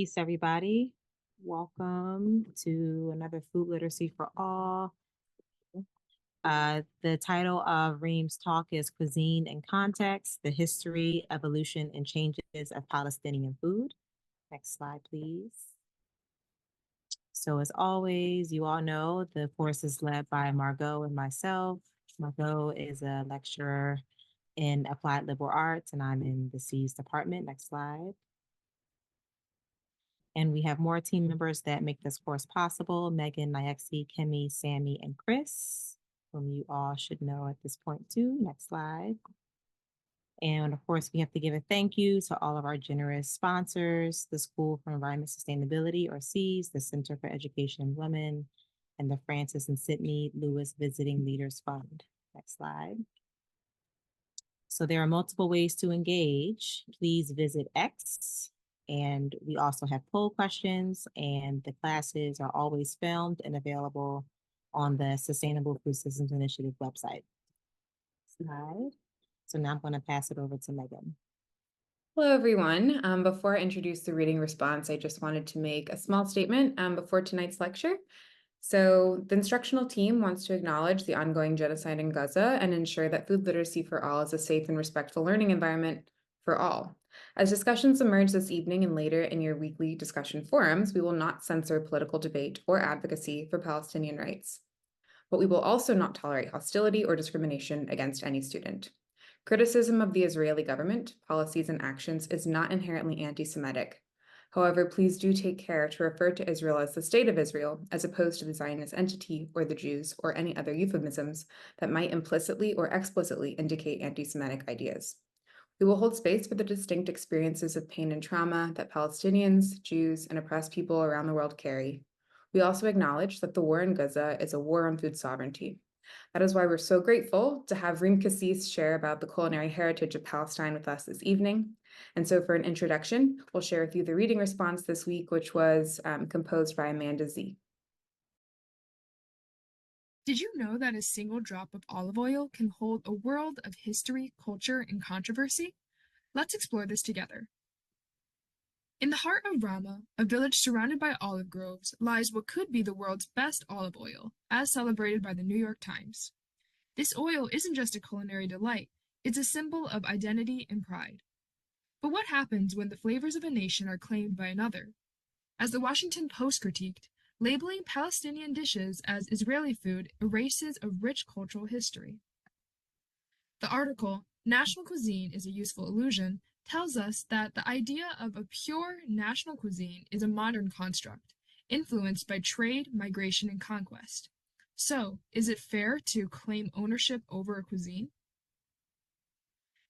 Peace, everybody. Welcome to another Food Literacy for All. The title of Reem's talk is Cuisine and Context, the History, Evolution, and Changes of Palestinian Food. Next slide, please. So as always, you all know the course is led by Margot and myself. Margot is a lecturer in Applied Liberal Arts, and I'm in the C's department. Next slide. And we have more team members that make this course possible: Megan, Nyexi, Kimmy, Sammy, and Chris, whom you all should know at this point too. Next slide. And of course, we have to give a thank you to all of our generous sponsors: the School for Environment Sustainability, or CES, the Center for Education in Women, and the Francis and Sydney Lewis Visiting Leaders Fund. Next slide. So there are multiple ways to engage. Please visit X. And we also have poll questions, and the classes are always filmed and available on the Sustainable Food Systems Initiative website. Slide. So now I'm going to pass it over to Megan. Hello, everyone. Before I introduce the reading response, I just wanted to make a small statement before tonight's lecture. So the instructional team wants to acknowledge the ongoing genocide in Gaza and ensure that food literacy for all is a safe and respectful learning environment for all. As discussions emerge this evening and later in your weekly discussion forums, we will not censor political debate or advocacy for Palestinian rights. But we will also not tolerate hostility or discrimination against any student. Criticism of the Israeli government, policies, and actions is not inherently anti-Semitic. However, please do take care to refer to Israel as the State of Israel, as opposed to the Zionist entity or the Jews or any other euphemisms that might implicitly or explicitly indicate anti-Semitic ideas. We will hold space for the distinct experiences of pain and trauma that Palestinians, Jews, and oppressed people around the world carry. We also acknowledge that the war in Gaza is a war on food sovereignty. That is why we're so grateful to have Reem Kassis share about the culinary heritage of Palestine with us this evening. And so for an introduction, we'll share with you the reading response this week, which was composed by Amanda Z. Did you know that a single drop of olive oil can hold a world of history, culture, and controversy? Let's explore this together. In the heart of Ramah, a village surrounded by olive groves, lies what could be the world's best olive oil, as celebrated by the New York Times. This oil isn't just a culinary delight, it's a symbol of identity and pride. But what happens when the flavors of a nation are claimed by another? As the Washington Post critiqued, labeling Palestinian dishes as Israeli food erases a rich cultural history. The article, National Cuisine is a Useful Illusion, tells us that the idea of a pure national cuisine is a modern construct, influenced by trade, migration, and conquest. So, is it fair to claim ownership over a cuisine?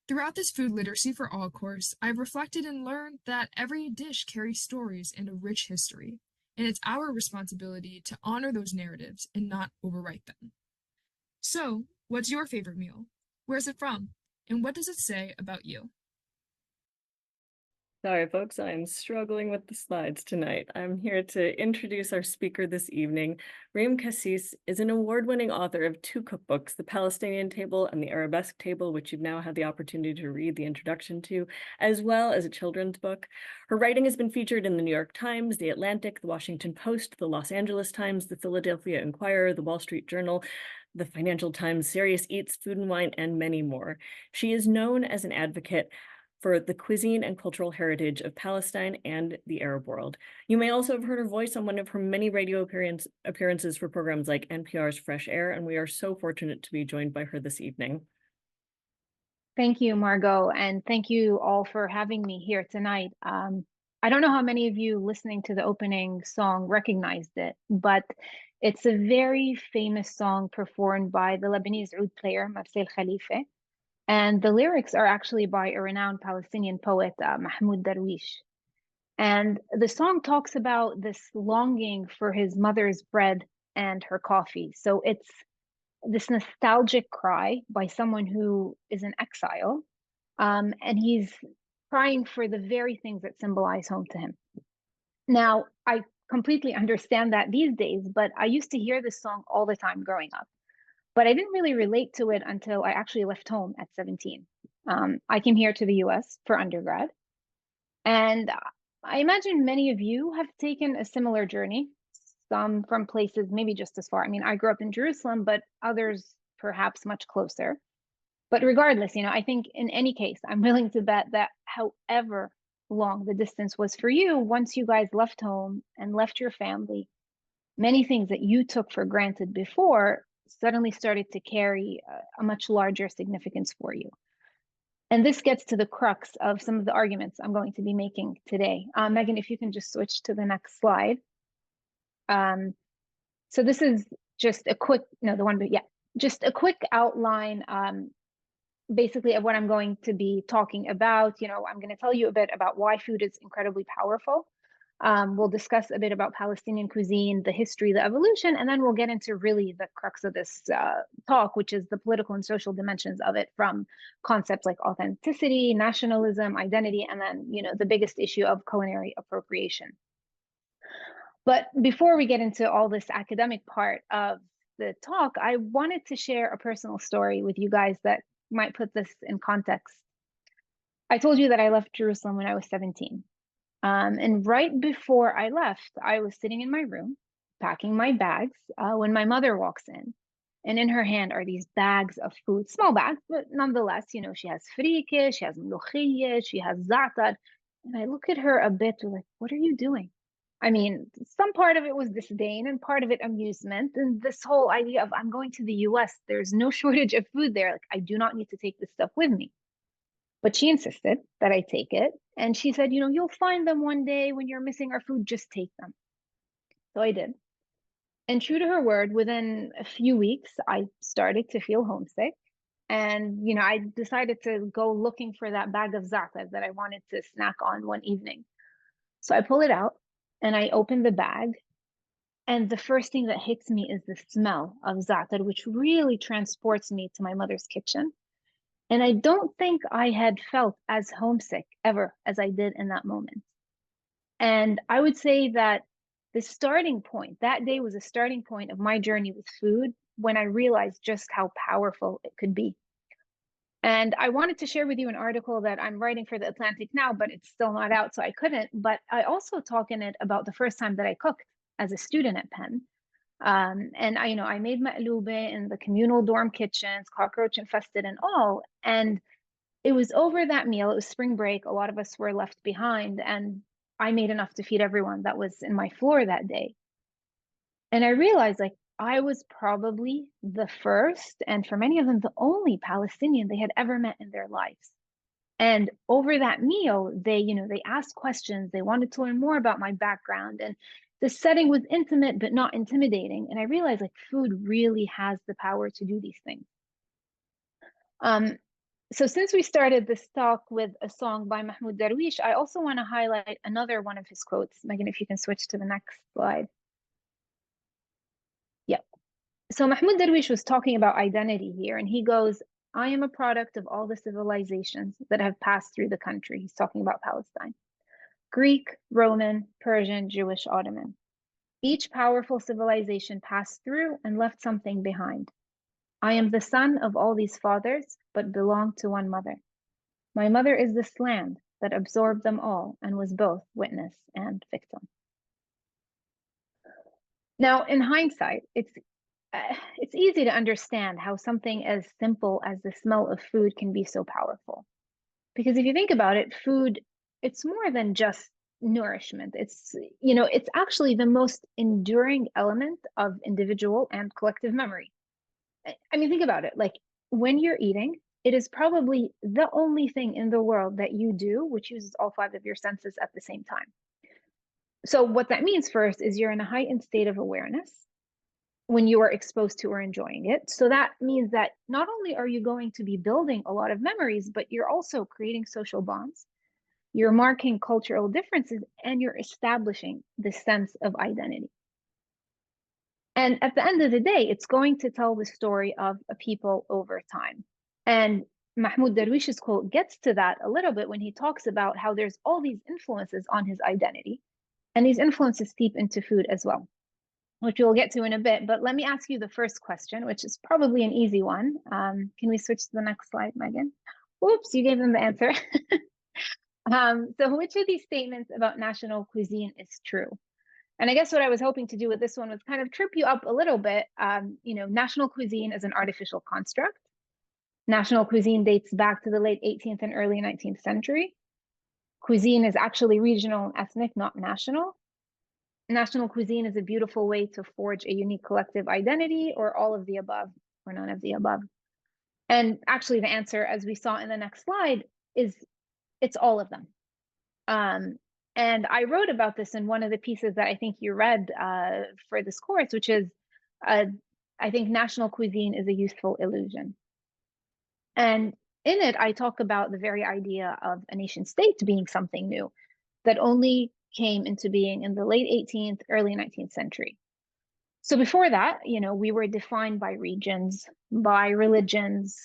Throughout this Food Literacy for All course, I've reflected and learned that every dish carries stories and a rich history, and it's our responsibility to honor those narratives and not overwrite them. So, what's your favorite meal? Where's it from? And what does it say about you? Sorry, folks, I'm struggling with the slides tonight. I'm here to introduce our speaker this evening. Reem Kassis is an award-winning author of 2 cookbooks, The Palestinian Table and The Arabesque Table, which you've now had the opportunity to read the introduction to, as well as a children's book. Her writing has been featured in the New York Times, The Atlantic, The Washington Post, The Los Angeles Times, The Philadelphia Inquirer, The Wall Street Journal, The Financial Times, Serious Eats, Food and Wine, and many more. She is known as an advocate for the cuisine and cultural heritage of Palestine and the Arab world. You may also have heard her voice on one of her many radio appearances for programs like NPR's Fresh Air, and we are so fortunate to be joined by her this evening. Thank you, Margot, and thank you all for having me here tonight. I don't know how many of you listening to the opening song recognized it, but it's a very famous song performed by the Lebanese oud player, Marcel Khalife. And the lyrics are actually by a renowned Palestinian poet, Mahmoud Darwish. And the song talks about this longing for his mother's bread and her coffee. So it's this nostalgic cry by someone who is in exile. And he's crying for the very things that symbolize home to him. Now, I completely understand that these days, but I used to hear this song all the time growing up. But I didn't really relate to it until I actually left home at 17. I came here to the US for undergrad. And I imagine many of you have taken a similar journey, some from places maybe just as far. I mean, I grew up in Jerusalem, but others perhaps much closer. But regardless, I think in any case, I'm willing to bet that however long the distance was for you, once you guys left home and left your family, many things that you took for granted before suddenly started to carry a much larger significance for you. And this gets to the crux of some of the arguments I'm going to be making today. Megan, if you can just switch to the next slide. So this is just a quick, no, the one, but yeah, just a quick outline basically of what I'm going to be talking about. I'm going to tell you a bit about why food is incredibly powerful. We'll discuss a bit about Palestinian cuisine, the history, the evolution, and then we'll get into really the crux of this talk, which is the political and social dimensions of it, from concepts like authenticity, nationalism, identity, and then, the biggest issue of culinary appropriation. But before we get into all this academic part of the talk, I wanted to share a personal story with you guys that might put this in context. I told you that I left Jerusalem when I was 17. And right before I left, I was sitting in my room, packing my bags, when my mother walks in. And in her hand are these bags of food, small bags, but nonetheless, she has frike, she has mlochiyeh, she has za'atar. And I look at her a bit like, what are you doing? I mean, some part of it was disdain and part of it amusement. And this whole idea of, I'm going to the US, there's no shortage of food there. Like, I do not need to take this stuff with me. But she insisted that I take it. And she said, you'll find them one day when you're missing our food, just take them. So I did. And true to her word, within a few weeks, I started to feel homesick. And, I decided to go looking for that bag of za'atar that I wanted to snack on one evening. So I pull it out and I open the bag. And the first thing that hits me is the smell of za'atar, which really transports me to my mother's kitchen. And I don't think I had felt as homesick ever as I did in that moment. And I would say that the starting point, that day was a starting point of my journey with food when I realized just how powerful it could be. And I wanted to share with you an article that I'm writing for The Atlantic now, but it's still not out, so I couldn't. But I also talk in it about the first time that I cooked as a student at Penn. And I made ma'lube in the communal dorm kitchens, cockroach infested and all. And it was over that meal, it was spring break, a lot of us were left behind, and I made enough to feed everyone that was in my floor that day. And I realized, like, I was probably the first, and for many of them, the only Palestinian they had ever met in their lives. And over that meal, they asked questions, they wanted to learn more about my background, and the setting was intimate but not intimidating. And I realized, like, food really has the power to do these things. So since we started this talk with a song by Mahmoud Darwish, I also want to highlight another one of his quotes. Megan, if you can switch to the next slide. Yep. So Mahmoud Darwish was talking about identity here, and he goes, I am a product of all the civilizations that have passed through the country. He's talking about Palestine. Greek, Roman, Persian, Jewish, Ottoman. Each powerful civilization passed through and left something behind. I am the son of all these fathers, but belong to one mother. My mother is this land that absorbed them all and was both witness and victim. Now, in hindsight, it's easy to understand how something as simple as the smell of food can be so powerful. Because if you think about it, food, it's more than just nourishment. It's actually the most enduring element of individual and collective memory. I mean, think about it. Like, when you're eating, it is probably the only thing in the world that you do which uses all 5 of your senses at the same time. So what that means first is you're in a heightened state of awareness when you are exposed to or enjoying it. So that means that not only are you going to be building a lot of memories, but you're also creating social bonds. You're marking cultural differences, and you're establishing this sense of identity. And at the end of the day, it's going to tell the story of a people over time. And Mahmoud Darwish's quote gets to that a little bit when he talks about how there's all these influences on his identity, and these influences seep into food as well, which we'll get to in a bit. But let me ask you the first question, which is probably an easy one. Can we switch to the next slide, Megan? Oops, you gave them the answer. So which of these statements about national cuisine is true? And I guess what I was hoping to do with this one was kind of trip you up a little bit. National cuisine is an artificial construct. National cuisine dates back to the late 18th and early 19th century. Cuisine is actually regional and ethnic, not national. National cuisine is a beautiful way to forge a unique collective identity, or all of the above, or none of the above. And actually the answer, as we saw in the next slide, is it's all of them. And I wrote about this in one of the pieces that I think you read for this course, which is, I think national cuisine is a useful illusion. And in it, I talk about the very idea of a nation state being something new that only came into being in the late 18th, early 19th century. So before that, we were defined by regions, by religions,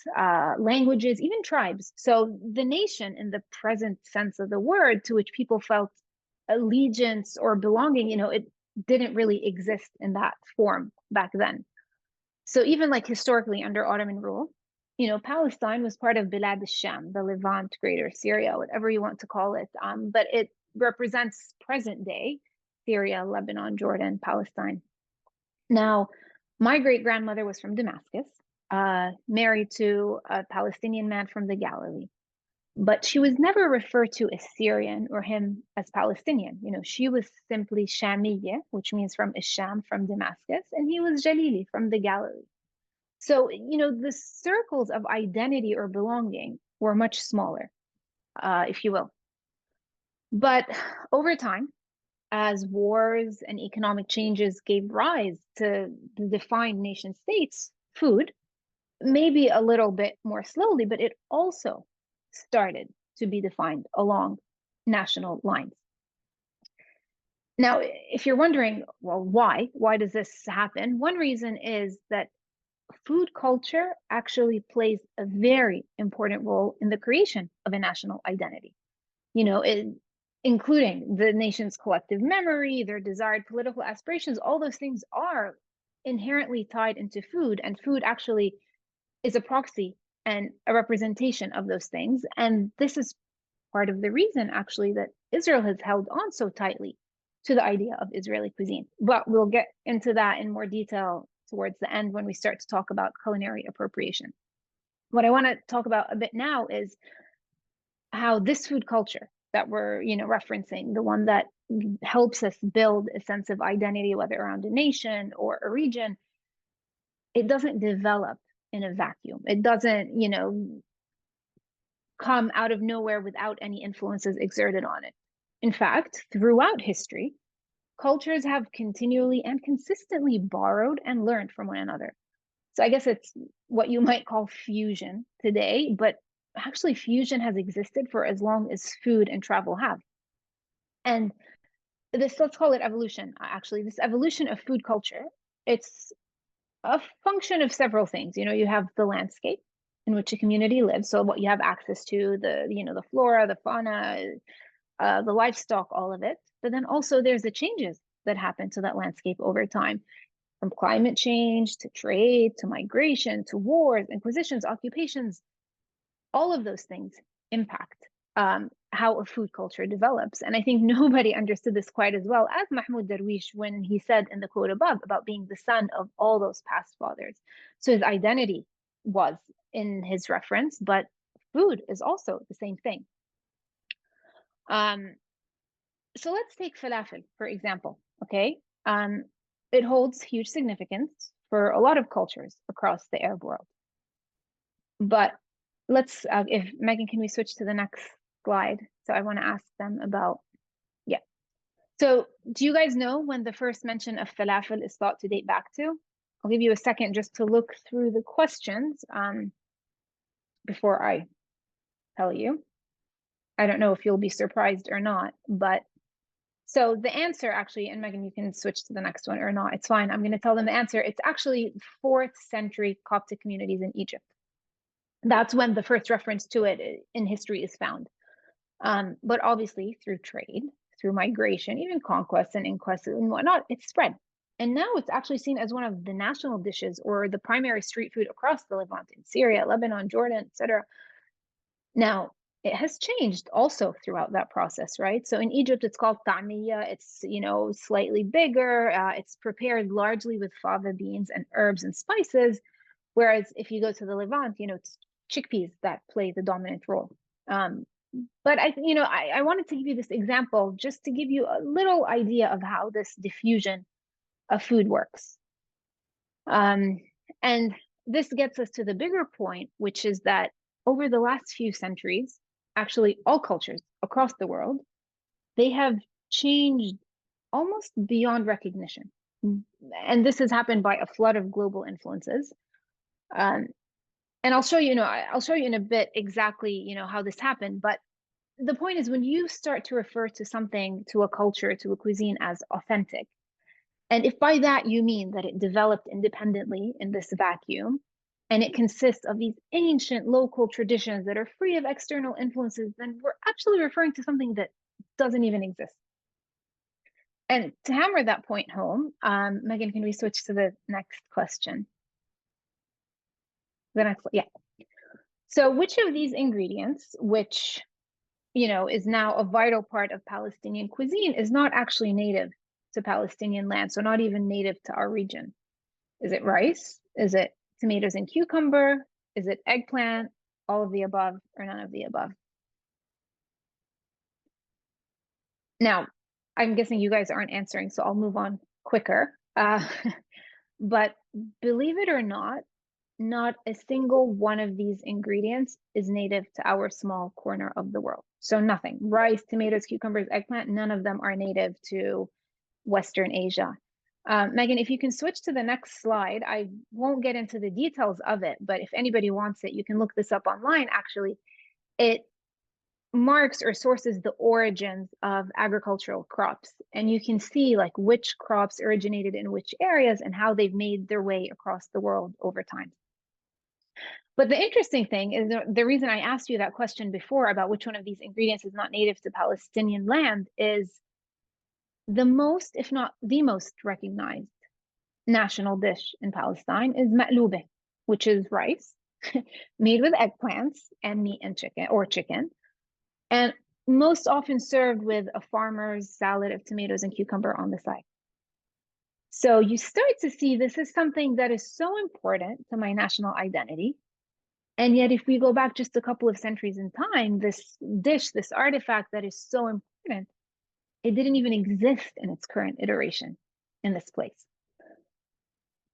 languages, even tribes. So the nation in the present sense of the word, to which people felt allegiance or belonging, it didn't really exist in that form back then. So even like historically under Ottoman rule, Palestine was part of Bilad al-Sham, the Levant, Greater Syria, whatever you want to call it. But it represents present day Syria, Lebanon, Jordan, Palestine. Now, my great-grandmother was from Damascus, married to a Palestinian man from the Galilee. But she was never referred to as Syrian or him as Palestinian. She was simply Shamiyya, which means from Isham, from Damascus, and he was Jalili from the Galilee. So, the circles of identity or belonging were much smaller, if you will. But over time, as wars and economic changes gave rise to the defined nation states, food, maybe a little bit more slowly, but it also started to be defined along national lines. Now, if you're wondering, well, why does this happen? One reason is that food culture actually plays a very important role in the creation of a national identity, including the nation's collective memory, their desired political aspirations. All those things are inherently tied into food, and food actually is a proxy and a representation of those things. And this is part of the reason, actually, that Israel has held on so tightly to the idea of Israeli cuisine. But we'll get into that in more detail towards the end when we start to talk about culinary appropriation. What I want to talk about a bit now is how this food culture that we're referencing, the one that helps us build a sense of identity, whether around a nation or a region, it doesn't develop in a vacuum. It doesn't come out of nowhere without any influences exerted on it. In fact, throughout history, cultures have continually and consistently borrowed and learned from one another. So I guess it's what you might call fusion today, but actually fusion has existed for as long as food and travel have. And this, let's call it evolution, actually. This evolution of food culture, it's a function of several things. You have the landscape in which a community lives, so what you have access to, the flora, the fauna, the livestock, all of it. But then also there's the changes that happen to that landscape over time, from climate change to trade to migration to wars, inquisitions, occupations. All of those things impact how a food culture develops. And I think nobody understood this quite as well as Mahmoud Darwish when he said in the quote above about being the son of all those past fathers. So his identity was in his reference, but food is also the same thing. So let's take falafel, for example, okay? It holds huge significance for a lot of cultures across the Arab world. But let's, if Megan, can we switch to the next slide? So I want to ask them about, yeah. So do you guys know when the first mention of falafel is thought to date back to? I'll give you a second just to look through the questions before I tell you. I don't know if you'll be surprised or not, but so the answer actually, and Megan, you can switch to the next one or not, it's fine. I'm going to tell them the answer. It's actually 4th century Coptic communities in Egypt. That's when the first reference to it in history is found. But obviously through trade, through migration, even conquest and inquest and whatnot, it's spread. And now it's actually seen as one of the national dishes or the primary street food across the Levant, in Syria, Lebanon, Jordan, etc. Now, it has changed also throughout that process, right? So in Egypt, it's called ta'miya. It's, slightly bigger. It's prepared largely with fava beans and herbs and spices. Whereas if you go to the Levant, it's chickpeas that play the dominant role. But I wanted to give you this example just to give you a little idea of how this diffusion of food works. And this gets us to the bigger point, which is that over the last few centuries, actually all cultures across the world, they have changed almost beyond recognition. And this has happened by a flood of global influences. And I'll show you, I'll show you in a bit exactly, how this happened. But the point is, when you start to refer to something, to a culture, to a cuisine as authentic, and if by that you mean that it developed independently in this vacuum, and it consists of these ancient local traditions that are free of external influences, then we're actually referring to something that doesn't even exist. And to hammer that point home, Megan, can we switch to the next question? The next, yeah. So which of these ingredients, which is now a vital part of Palestinian cuisine, is not actually native to Palestinian land, so not even native to our region? Is it rice? Is it tomatoes and cucumber? Is it eggplant? All of the above, or none of the above? Now, I'm guessing you guys aren't answering, so I'll move on quicker. But believe it or not a single one of these ingredients is native to our small corner of the world. So nothing. Rice, tomatoes, cucumbers, eggplant, none of them are native to Western Asia. Megan, if you can switch to the next slide, I won't get into the details of it, but if anybody wants it, you can look this up online. Actually, it marks or sources the origins of agricultural crops, and you can see like which crops originated in which areas and how they've made their way across the world over time. But the interesting thing is the reason I asked you that question before about which one of these ingredients is not native to Palestinian land is the most, if not the most recognized national dish in Palestine is ma'loubeh, which is rice made with eggplants and meat and chicken, and most often served with a farmer's salad of tomatoes and cucumber on the side. So you start to see this is something that is so important to my national identity. And yet, if we go back just a couple of centuries in time, this dish, this artifact that is so important, it didn't even exist in its current iteration in this place.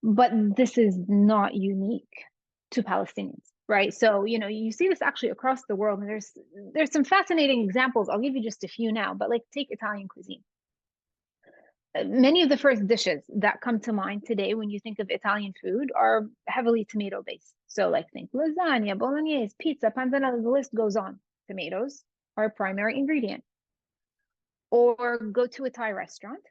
But this is not unique to Palestinians, right? So, you see this actually across the world, and there's some fascinating examples. I'll give you just a few now, but like take Italian cuisine. Many of the first dishes that come to mind today when you think of Italian food are heavily tomato based. So like think lasagna, bolognese, pizza, panzanella, the list goes on. Tomatoes are a primary ingredient. Or go to a Thai restaurant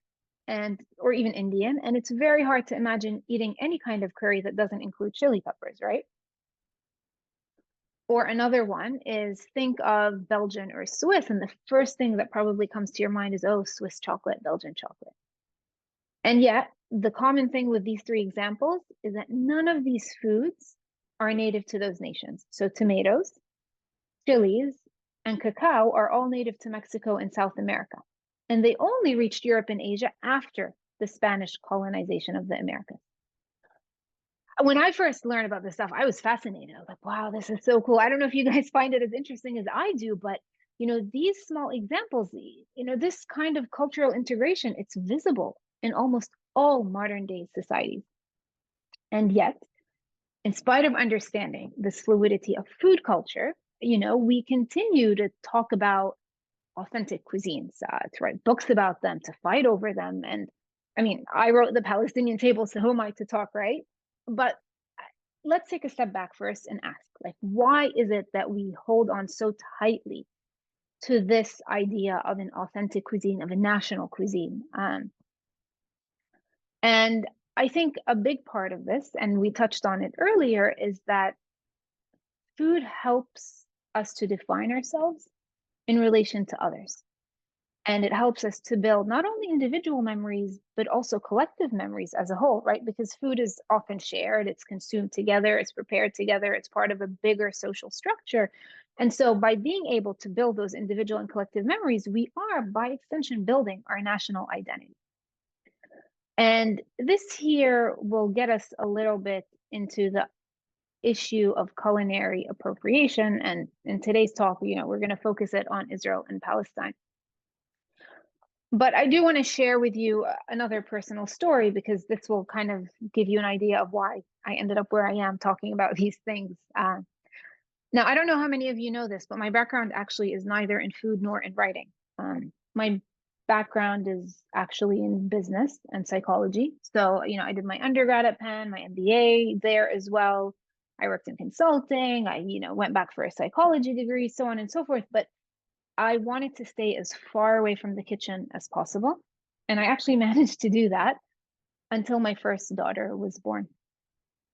or even Indian, and it's very hard to imagine eating any kind of curry that doesn't include chili peppers, right? Or another one is think of Belgian or Swiss, and the first thing that probably comes to your mind is, oh, Swiss chocolate, Belgian chocolate. And yet, the common thing with these three examples is that none of these foods are native to those nations. So tomatoes, chilies, and cacao are all native to Mexico and South America. And they only reached Europe and Asia after the Spanish colonization of the Americas. When I first learned about this stuff, I was fascinated. I was like, wow, this is so cool. I don't know if you guys find it as interesting as I do, but these small examples, this kind of cultural integration, it's visible in almost all modern day societies. And yet, in spite of understanding this fluidity of food culture, we continue to talk about authentic cuisines, to write books about them, to fight over them. And I mean, I wrote the Palestinian table, so who am I to talk, right? But let's take a step back first and ask, like, why is it that we hold on so tightly to this idea of an authentic cuisine, of a national cuisine? And I think a big part of this, and we touched on it earlier, is that food helps us to define ourselves in relation to others. And it helps us to build not only individual memories, but also collective memories as a whole, right? Because food is often shared, it's consumed together, it's prepared together, it's part of a bigger social structure. And so by being able to build those individual and collective memories, we are, by extension, building our national identity. And this here will get us a little bit into the issue of culinary appropriation. And in today's talk, we're going to focus it on Israel and Palestine. But I do want to share with you another personal story, because this will kind of give you an idea of why I ended up where I am talking about these things. Now, I don't know how many of you know this, but my background actually is neither in food nor in writing. My background is actually in business and psychology. So, I did my undergrad at Penn, my MBA there as well. I worked in consulting. I, went back for a psychology degree, so on and so forth. But I wanted to stay as far away from the kitchen as possible. And I actually managed to do that until my first daughter was born.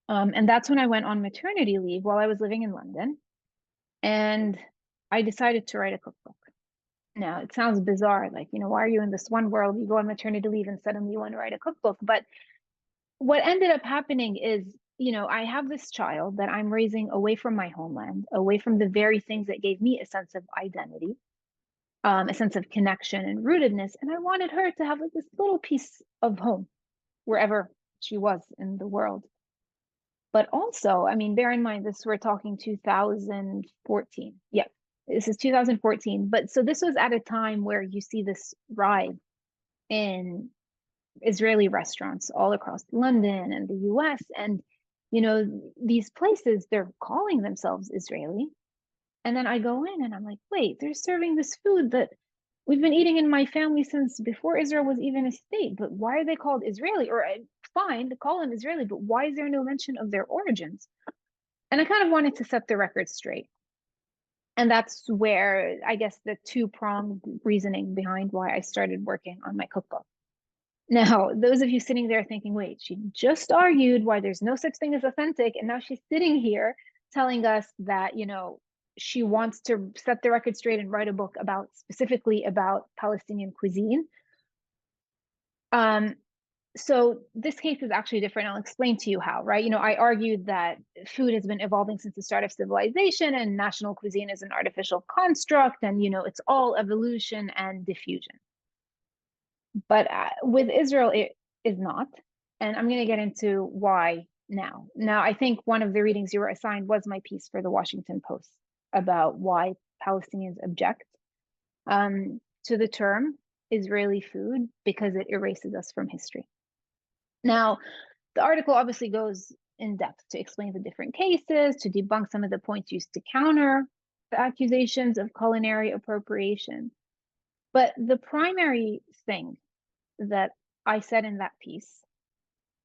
And that's when I went on maternity leave while I was living in London. And I decided to write a cookbook. Now, it sounds bizarre, like, why are you in this one world? You go on maternity leave and suddenly you want to write a cookbook. But what ended up happening is, I have this child that I'm raising away from my homeland, away from the very things that gave me a sense of identity, a sense of connection and rootedness. And I wanted her to have like this little piece of home wherever she was in the world. But also, I mean, bear in mind, we're talking 2014. Yeah, this is 2014. But so this was at a time where you see this rise in Israeli restaurants all across London and the US. And, these places, they're calling themselves Israeli. And then I go in and I'm like, wait, they're serving this food that we've been eating in my family since before Israel was even a state. But why are they called Israeli? Or fine to call them Israeli, but why is there no mention of their origins? And I kind of wanted to set the record straight. And that's where, I guess, the two-pronged reasoning behind why I started working on my cookbook. Now, those of you sitting there thinking, wait, she just argued why there's no such thing as authentic, and now she's sitting here telling us that, she wants to set the record straight and write a book specifically about Palestinian cuisine. So this case is actually different. I'll explain to you how, right? I argued that food has been evolving since the start of civilization, and national cuisine is an artificial construct, and, it's all evolution and diffusion. But with Israel, it is not. And I'm going to get into why now. Now, I think one of the readings you were assigned was my piece for the Washington Post about why Palestinians object to the term Israeli food, because it erases us from history. Now, the article obviously goes in depth to explain the different cases, to debunk some of the points used to counter the accusations of culinary appropriation. But the primary thing that I said in that piece,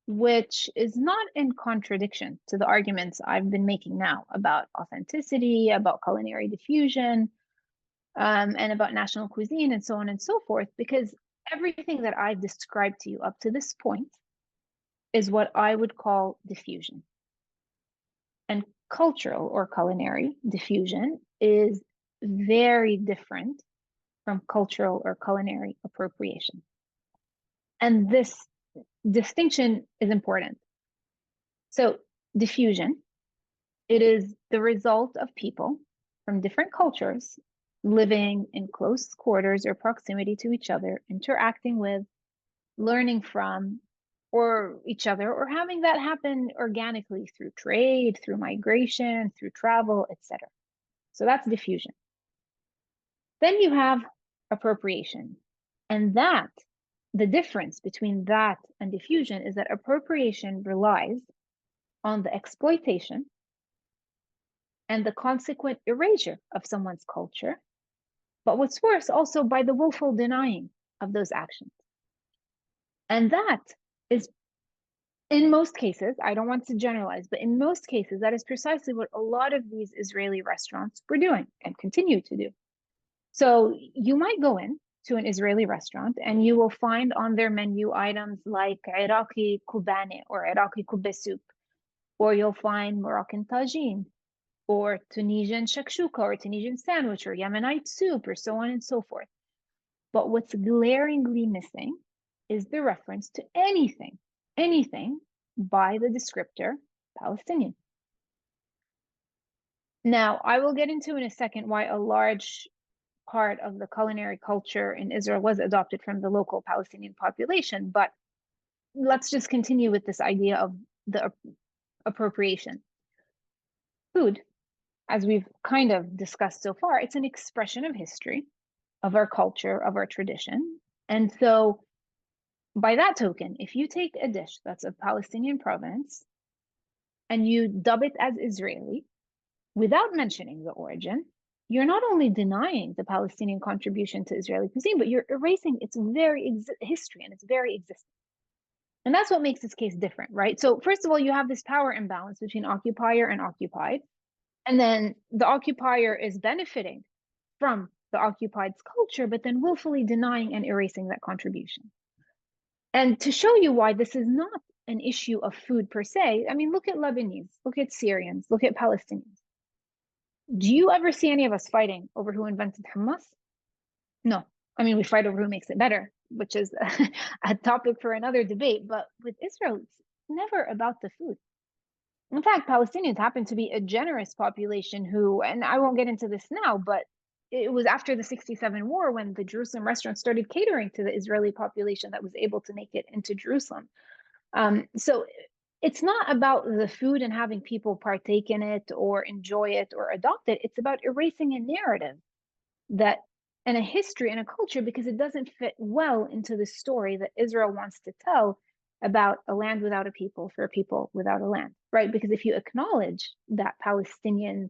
which is not in contradiction to the arguments I've been making now about authenticity, about culinary diffusion, and about national cuisine and so on and so forth, because everything that I've described to you up to this point is what I would call diffusion. And cultural or culinary diffusion is very different from cultural or culinary appropriation. And this distinction is important. So diffusion, it is the result of people from different cultures living in close quarters or proximity to each other, interacting with, learning from, or each other, or having that happen organically through trade, through migration, through travel, etc. So that's diffusion. Then you have appropriation. And the difference between that and diffusion is that appropriation relies on the exploitation and the consequent erasure of someone's culture. But what's worse, also by the willful denying of those actions. And that is, in most cases, I don't want to generalize, but in most cases, that is precisely what a lot of these Israeli restaurants were doing and continue to do. So you might go in to an Israeli restaurant and you will find on their menu items like Iraqi kubane or Iraqi kube soup, or you'll find Moroccan tagine, or Tunisian shakshuka, or Tunisian sandwich, or Yemenite soup, or so on and so forth. But what's glaringly missing is the reference to anything by the descriptor Palestinian. Now, I will get into in a second why a large part of the culinary culture in Israel was adopted from the local Palestinian population, but let's just continue with this idea of the appropriation. Food, as we've kind of discussed so far, it's an expression of history, of our culture, of our tradition. And so by that token, if you take a dish that's of Palestinian provenance and you dub it as Israeli, without mentioning the origin, you're not only denying the Palestinian contribution to Israeli cuisine, but you're erasing its very history and its very existence. And that's what makes this case different, right? So first of all, you have this power imbalance between occupier and occupied. And then the occupier is benefiting from the occupied's culture, but then willfully denying and erasing that contribution. And to show you why this is not an issue of food per se, I mean, look at Lebanese, look at Syrians, look at Palestinians. Do you ever see any of us fighting over who invented hummus? No. I mean, we fight over who makes it better, which is a topic for another debate. But with Israel, it's never about the food. In fact, Palestinians happen to be a generous population who, and I won't get into this now, but it was after the 67 war when the Jerusalem restaurants started catering to the Israeli population that was able to make it into Jerusalem. So it's not about the food and having people partake in it or enjoy it or adopt it. It's about erasing a narrative that and a history and a culture because it doesn't fit well into the story that Israel wants to tell about a land without a people for a people without a land, right? Because if you acknowledge that Palestinian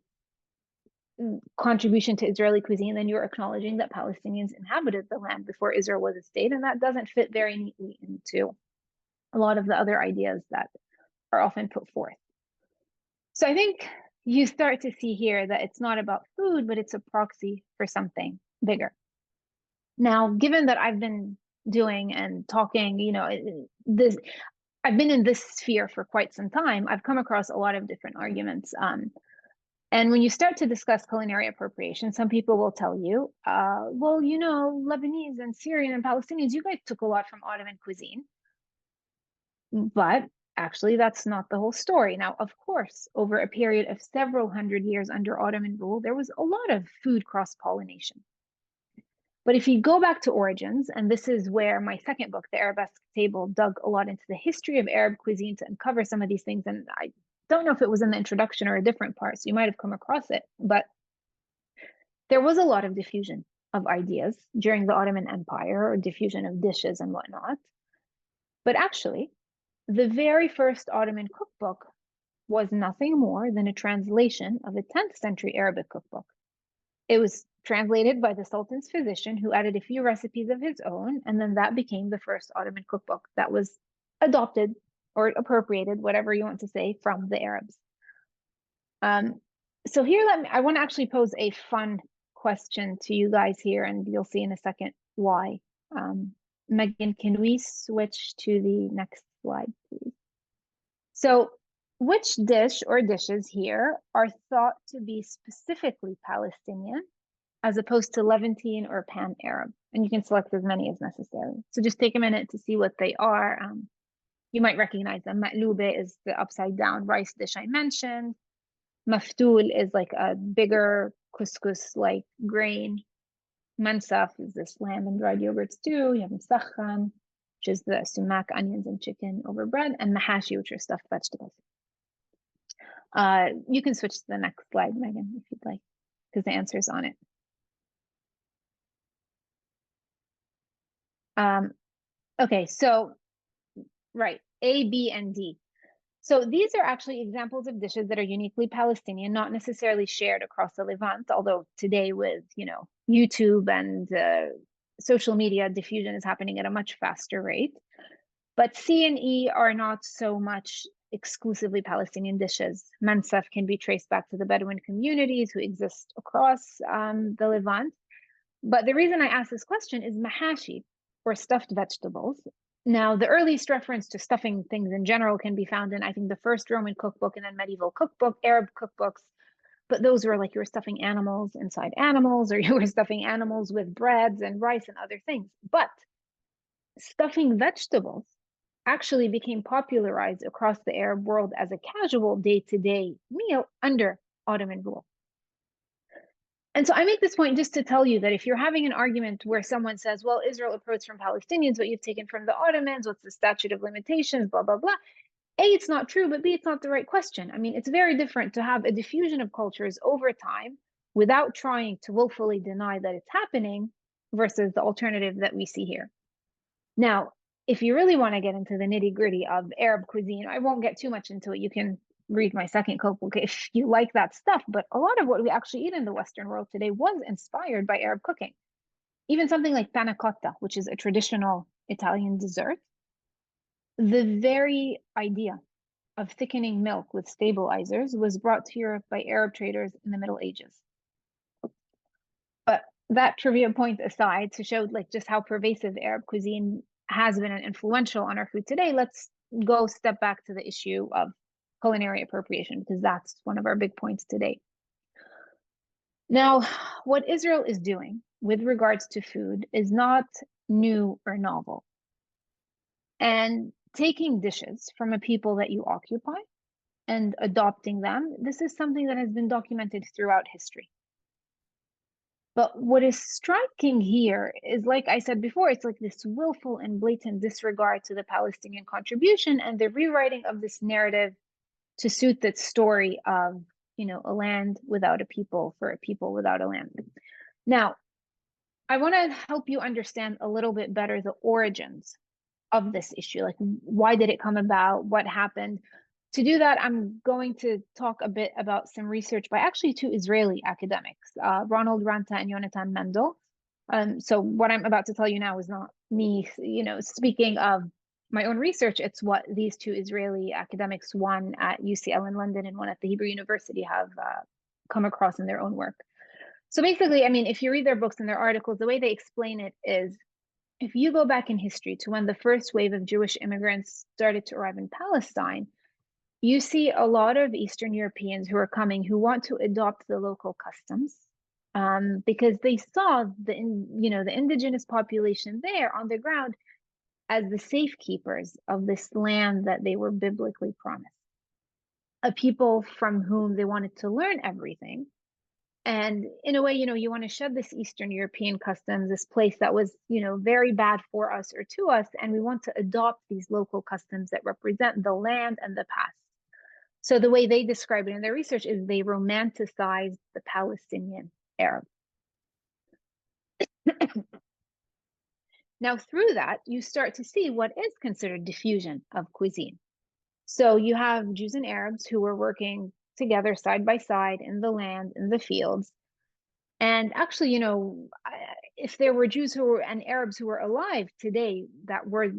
contribution to Israeli cuisine, then you're acknowledging that Palestinians inhabited the land before Israel was a state, and that doesn't fit very neatly into a lot of the other ideas that are often put forth. So I think you start to see here that it's not about food, but it's a proxy for something bigger. Now, given that I've been doing and talking, I've been in this sphere for quite some time, I've come across a lot of different arguments. And when you start to discuss culinary appropriation, some people will tell you, well, Lebanese and Syrian and Palestinians, you guys took a lot from Ottoman cuisine. But actually, that's not the whole story. Now, of course, over a period of several hundred years under Ottoman rule, there was a lot of food cross-pollination. But if you go back to origins, and this is where my second book, The Arabesque Table, dug a lot into the history of Arab cuisine to uncover some of these things. And I don't know if it was in the introduction or a different part, so you might have come across it. But there was a lot of diffusion of ideas during the Ottoman Empire, or diffusion of dishes and whatnot. But actually, the very first Ottoman cookbook was nothing more than a translation of a 10th century Arabic cookbook. It was translated by the Sultan's physician, who added a few recipes of his own, and then that became the first Ottoman cookbook that was adopted or appropriated, whatever you want to say, from the Arabs. So here, I want to actually pose a fun question to you guys here, and you'll see in a second why. Megan, can we switch to the next slide, please? So which dish or dishes here are thought to be specifically Palestinian as opposed to Levantine or Pan-Arab? And you can select as many as necessary. So just take a minute to see what they are. You might recognize them. Ma'loube is the upside down rice dish I mentioned. Maftoul is like a bigger couscous-like grain. Mansaf is this lamb and dried yogurt stew. You have musakhan, which is the sumac, onions, and chicken over bread, and mahashi, which are stuffed vegetables. You can switch to the next slide, Megan, if you'd like, because the answer is on it. Okay, so, right, A, B, and D. So these are actually examples of dishes that are uniquely Palestinian, not necessarily shared across the Levant, although today with, YouTube and social media, diffusion is happening at a much faster rate. But C and E are not so much exclusively Palestinian dishes. Mansaf can be traced back to the Bedouin communities who exist across the Levant. But the reason I ask this question is mahashi, or stuffed vegetables. Now, the earliest reference to stuffing things in general can be found in, I think, the first Roman cookbook and then medieval cookbook, Arab cookbooks. But those were like you were stuffing animals inside animals, or you were stuffing animals with breads and rice and other things. But stuffing vegetables actually became popularized across the Arab world as a casual day-to-day meal under Ottoman rule. And so I make this point just to tell you that if you're having an argument where someone says, well, Israel approached from Palestinians, but you've taken from the Ottomans, what's the statute of limitations, blah, blah, blah. A, it's not true, but B, it's not the right question. I mean, it's very different to have a diffusion of cultures over time without trying to willfully deny that it's happening versus the alternative that we see here. Now, if you really want to get into the nitty-gritty of Arab cuisine, I won't get too much into it. You can read my second cookbook if you like that stuff. But a lot of what we actually eat in the Western world today was inspired by Arab cooking. Even something like panna cotta, which is a traditional Italian dessert. The very idea of thickening milk with stabilizers was brought to Europe by Arab traders in the Middle Ages. But that trivia point aside, to show like just how pervasive Arab cuisine has been and influential on our food today, let's go step back to the issue of culinary appropriation, because that's one of our big points today. Now, what Israel is doing with regards to food is not new or novel. And taking dishes from a people that you occupy and adopting them, this is something that has been documented throughout history. But what is striking here is, like I said before, it's like this willful and blatant disregard to the Palestinian contribution and the rewriting of this narrative to suit that story of, you know, a land without a people for a people without a land. Now, I want to help you understand a little bit better the origins of this issue. Like, why did it come about? What happened? To do that, I'm going to talk a bit about some research by actually two Israeli academics, Ronald Ranta and Yonatan Mendel. So what I'm about to tell you now is not me, you know, speaking of my own research. It's what these two Israeli academics, one at UCL in London and one at the Hebrew University, have come across in their own work. So basically, I mean, if you read their books and their articles, the way they explain it is, if you go back in history to when the first wave of Jewish immigrants started to arrive in Palestine, you see a lot of Eastern Europeans who are coming who want to adopt the local customs because they saw the indigenous population there on the ground as the safekeepers of this land that they were biblically promised, a people from whom they wanted to learn everything. And in a way, you know, you want to shed this Eastern European customs, this place that was, you know, very bad for us or to us, and we want to adopt these local customs that represent the land and the past. So the way they describe it in their research is they romanticize the Palestinian Arab. Now, through that, you start to see what is considered diffusion of cuisine. So you have Jews and Arabs who were working together side by side in the land, in the fields. And actually, you know, if there were Jews and Arabs who were alive today, that were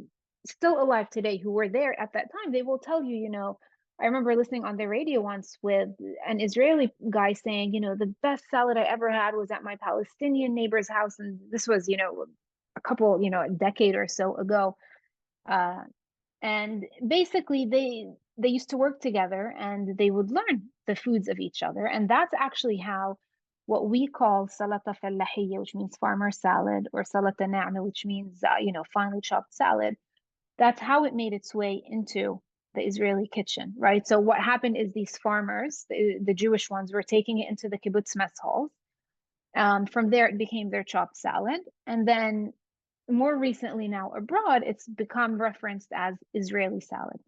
still alive today, who were there at that time, they will tell you, you know, I remember listening on the radio once with an Israeli guy saying, you know, the best salad I ever had was at my Palestinian neighbor's house. And this was, you know, a decade or so ago. And basically they used to work together and they would learn the foods of each other. And that's actually how what we call salata fallahiyya, which means farmer salad, or salata na'ma, which means, finely chopped salad. That's how it made its way into the Israeli kitchen, right? So what happened is these farmers, the Jewish ones, were taking it into the kibbutz mess halls. From there, it became their chopped salad. And then more recently now abroad, it's become referenced as Israeli salad,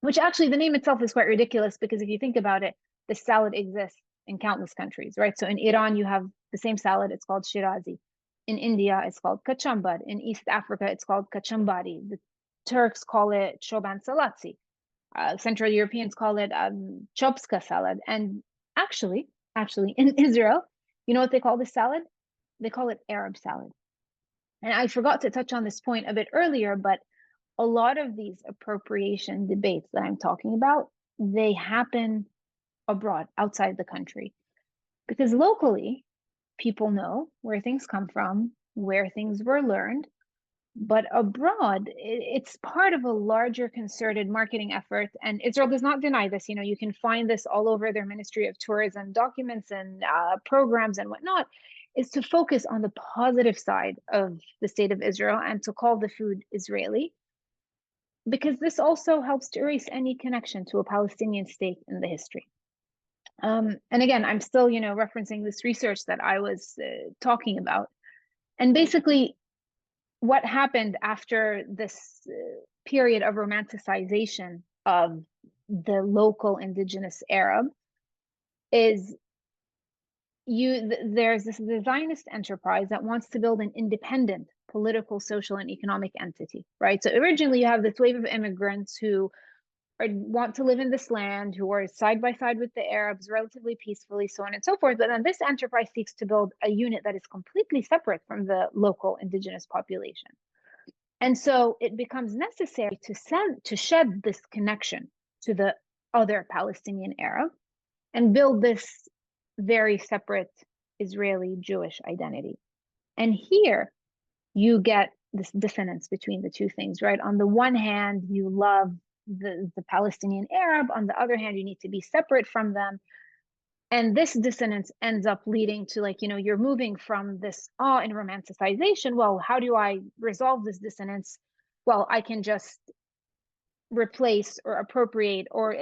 which actually the name itself is quite ridiculous, because if you think about it, the salad exists in countless countries, right? So in Iran, you have the same salad, it's called Shirazi. In India, it's called kachambad. In East Africa, it's called kachambari. The Turks call it choban salatsi. Central Europeans call it chopska salad. And actually, in Israel, you know what they call this salad? They call it Arab salad. And I forgot to touch on this point a bit earlier, but a lot of these appropriation debates that I'm talking about, they happen abroad, outside the country. Because locally, people know where things come from, where things were learned. But abroad, it's part of a larger concerted marketing effort. And Israel does not deny this. You know, you can find this all over their Ministry of Tourism documents and programs and whatnot, is to focus on the positive side of the state of Israel and to call the food Israeli, because this also helps to erase any connection to a Palestinian state in the history. And again, I'm still, referencing this research that I was talking about. And basically, what happened after this period of romanticization of the local indigenous Arab is there's the Zionist enterprise that wants to build an independent political, social, and economic entity, right? So originally you have this wave of immigrants who want to live in this land, who are side by side with the Arabs relatively peacefully, so on and so forth. But then this enterprise seeks to build a unit that is completely separate from the local indigenous population. And so it becomes necessary to shed this connection to the other Palestinian Arab and build this very separate Israeli Jewish identity. And here you get this dissonance between the two things, right? On the one hand, you love the Palestinian Arab. On the other hand, you need to be separate from them. And this dissonance ends up leading to you're moving from this awe and romanticization. Well, how do I resolve this dissonance? Well, I can just replace or appropriate or,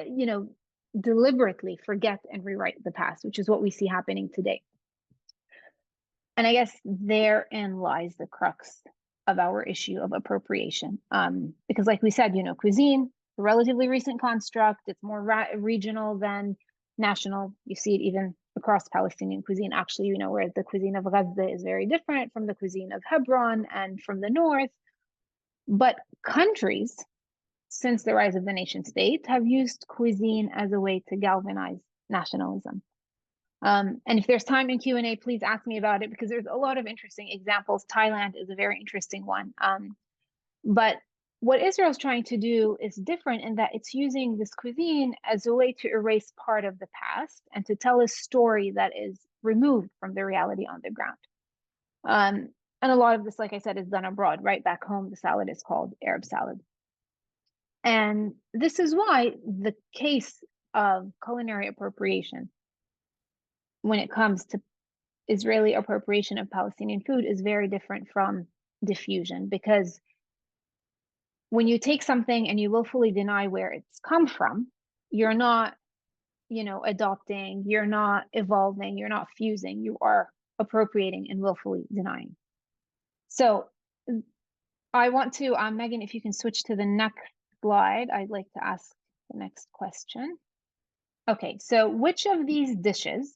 deliberately forget and rewrite the past, which is what we see happening today. And I guess therein lies the crux of our issue of appropriation. Because like we said, cuisine, a relatively recent construct, it's more regional than national. You see it even across Palestinian cuisine, actually, where the cuisine of Gaza is very different from the cuisine of Hebron and from the north. But countries, since the rise of the nation state, have used cuisine as a way to galvanize nationalism. And if there's time in Q&A, please ask me about it, because there's a lot of interesting examples. Thailand is a very interesting one. But what Israel's trying to do is different in that it's using this cuisine as a way to erase part of the past and to tell a story that is removed from the reality on the ground. And a lot of this, like I said, is done abroad. Right back home, the salad is called Arab salad. And this is why the case of culinary appropriation, when it comes to Israeli appropriation of Palestinian food, is very different from diffusion. Because when you take something and you willfully deny where it's come from, you're not, adopting, you're not evolving, you're not fusing, you are appropriating and willfully denying. So I want to, Megan, if you can switch to the next slide, I'd like to ask the next question. Okay, so which of these dishes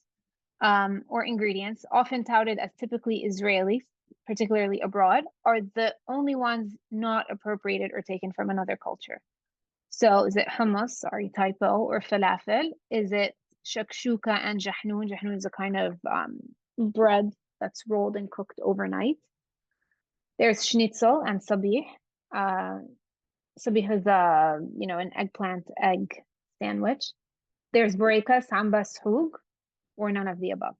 or ingredients, often touted as typically Israeli, particularly abroad, are the only ones not appropriated or taken from another culture? So is it hummus, sorry, typo, or falafel? Is it shakshuka and jahnoon? Jahnoon is a kind of bread that's rolled and cooked overnight. There's schnitzel and sabih. Sabih is an eggplant egg sandwich. There's bureka, samba, shug, or none of the above.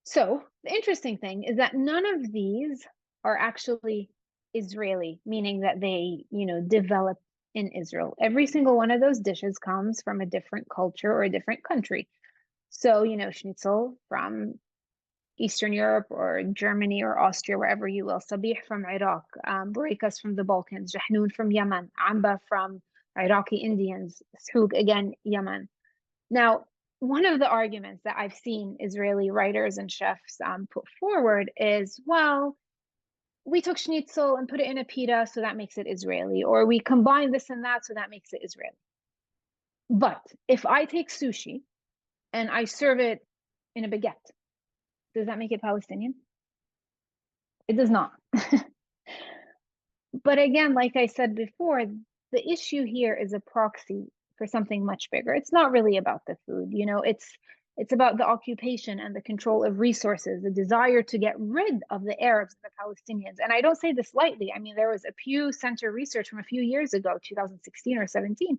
So the interesting thing is that none of these are actually Israeli, meaning that they, developed in Israel. Every single one of those dishes comes from a different culture or a different country. So, schnitzel from Eastern Europe or Germany or Austria, wherever you will. Sabih from Iraq, burekas from the Balkans, jahnoon from Yemen, amba from Iraqi Indians, shug, again, Yemen. Now, one of the arguments that I've seen Israeli writers and chefs put forward is, well, we took schnitzel and put it in a pita, so that makes it Israeli, or we combine this and that, so that makes it Israeli. But if I take sushi and I serve it in a baguette, does that make it Palestinian? It does not. But again, like I said before, the issue here is a proxy for something much bigger. It's not really about the food, it's about the occupation and the control of resources, the desire to get rid of the Arabs and the Palestinians. And I don't say this lightly. I mean, there was a Pew Center research from a few years ago, 2016 or 17,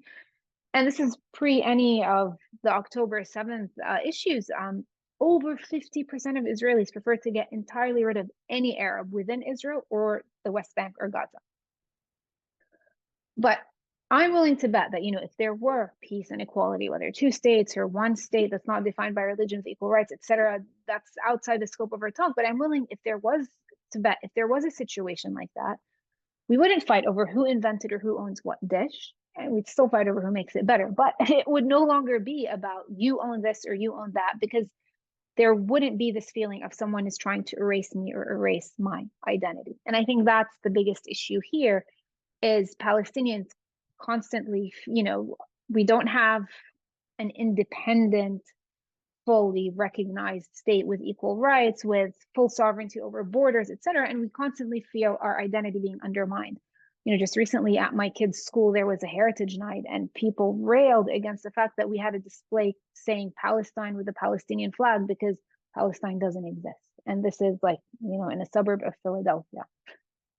and this is pre any of the October 7th issues. Over 50% of Israelis prefer to get entirely rid of any Arab within Israel or the West Bank or Gaza. But I'm willing to bet that, if there were peace and equality, whether 2 states or 1 state that's not defined by religions, equal rights, etc., that's outside the scope of our talk. But I'm willing, if there was a situation like that, we wouldn't fight over who invented or who owns what dish. and we'd still fight over who makes it better, but it would no longer be about you own this or you own that, because there wouldn't be this feeling of someone is trying to erase me or erase my identity. And I think that's the biggest issue here, is Palestinians constantly, we don't have an independent, fully recognized state with equal rights, with full sovereignty over borders, etc. And we constantly feel our identity being undermined. Just recently at my kids' school, there was a heritage night, and people railed against the fact that we had a display saying Palestine with the Palestinian flag, because Palestine doesn't exist. And this is like, in a suburb of Philadelphia.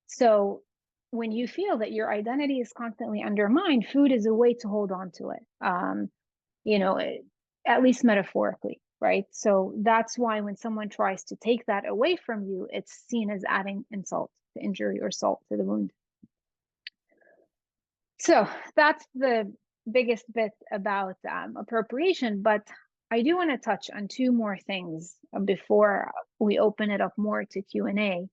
So when you feel that your identity is constantly undermined, food is a way to hold on to it, at least metaphorically, right? So that's why when someone tries to take that away from you, it's seen as adding insult to injury or salt to the wound. So that's the biggest bit about appropriation, but I do want to touch on two more things before we open it up more to Q&A.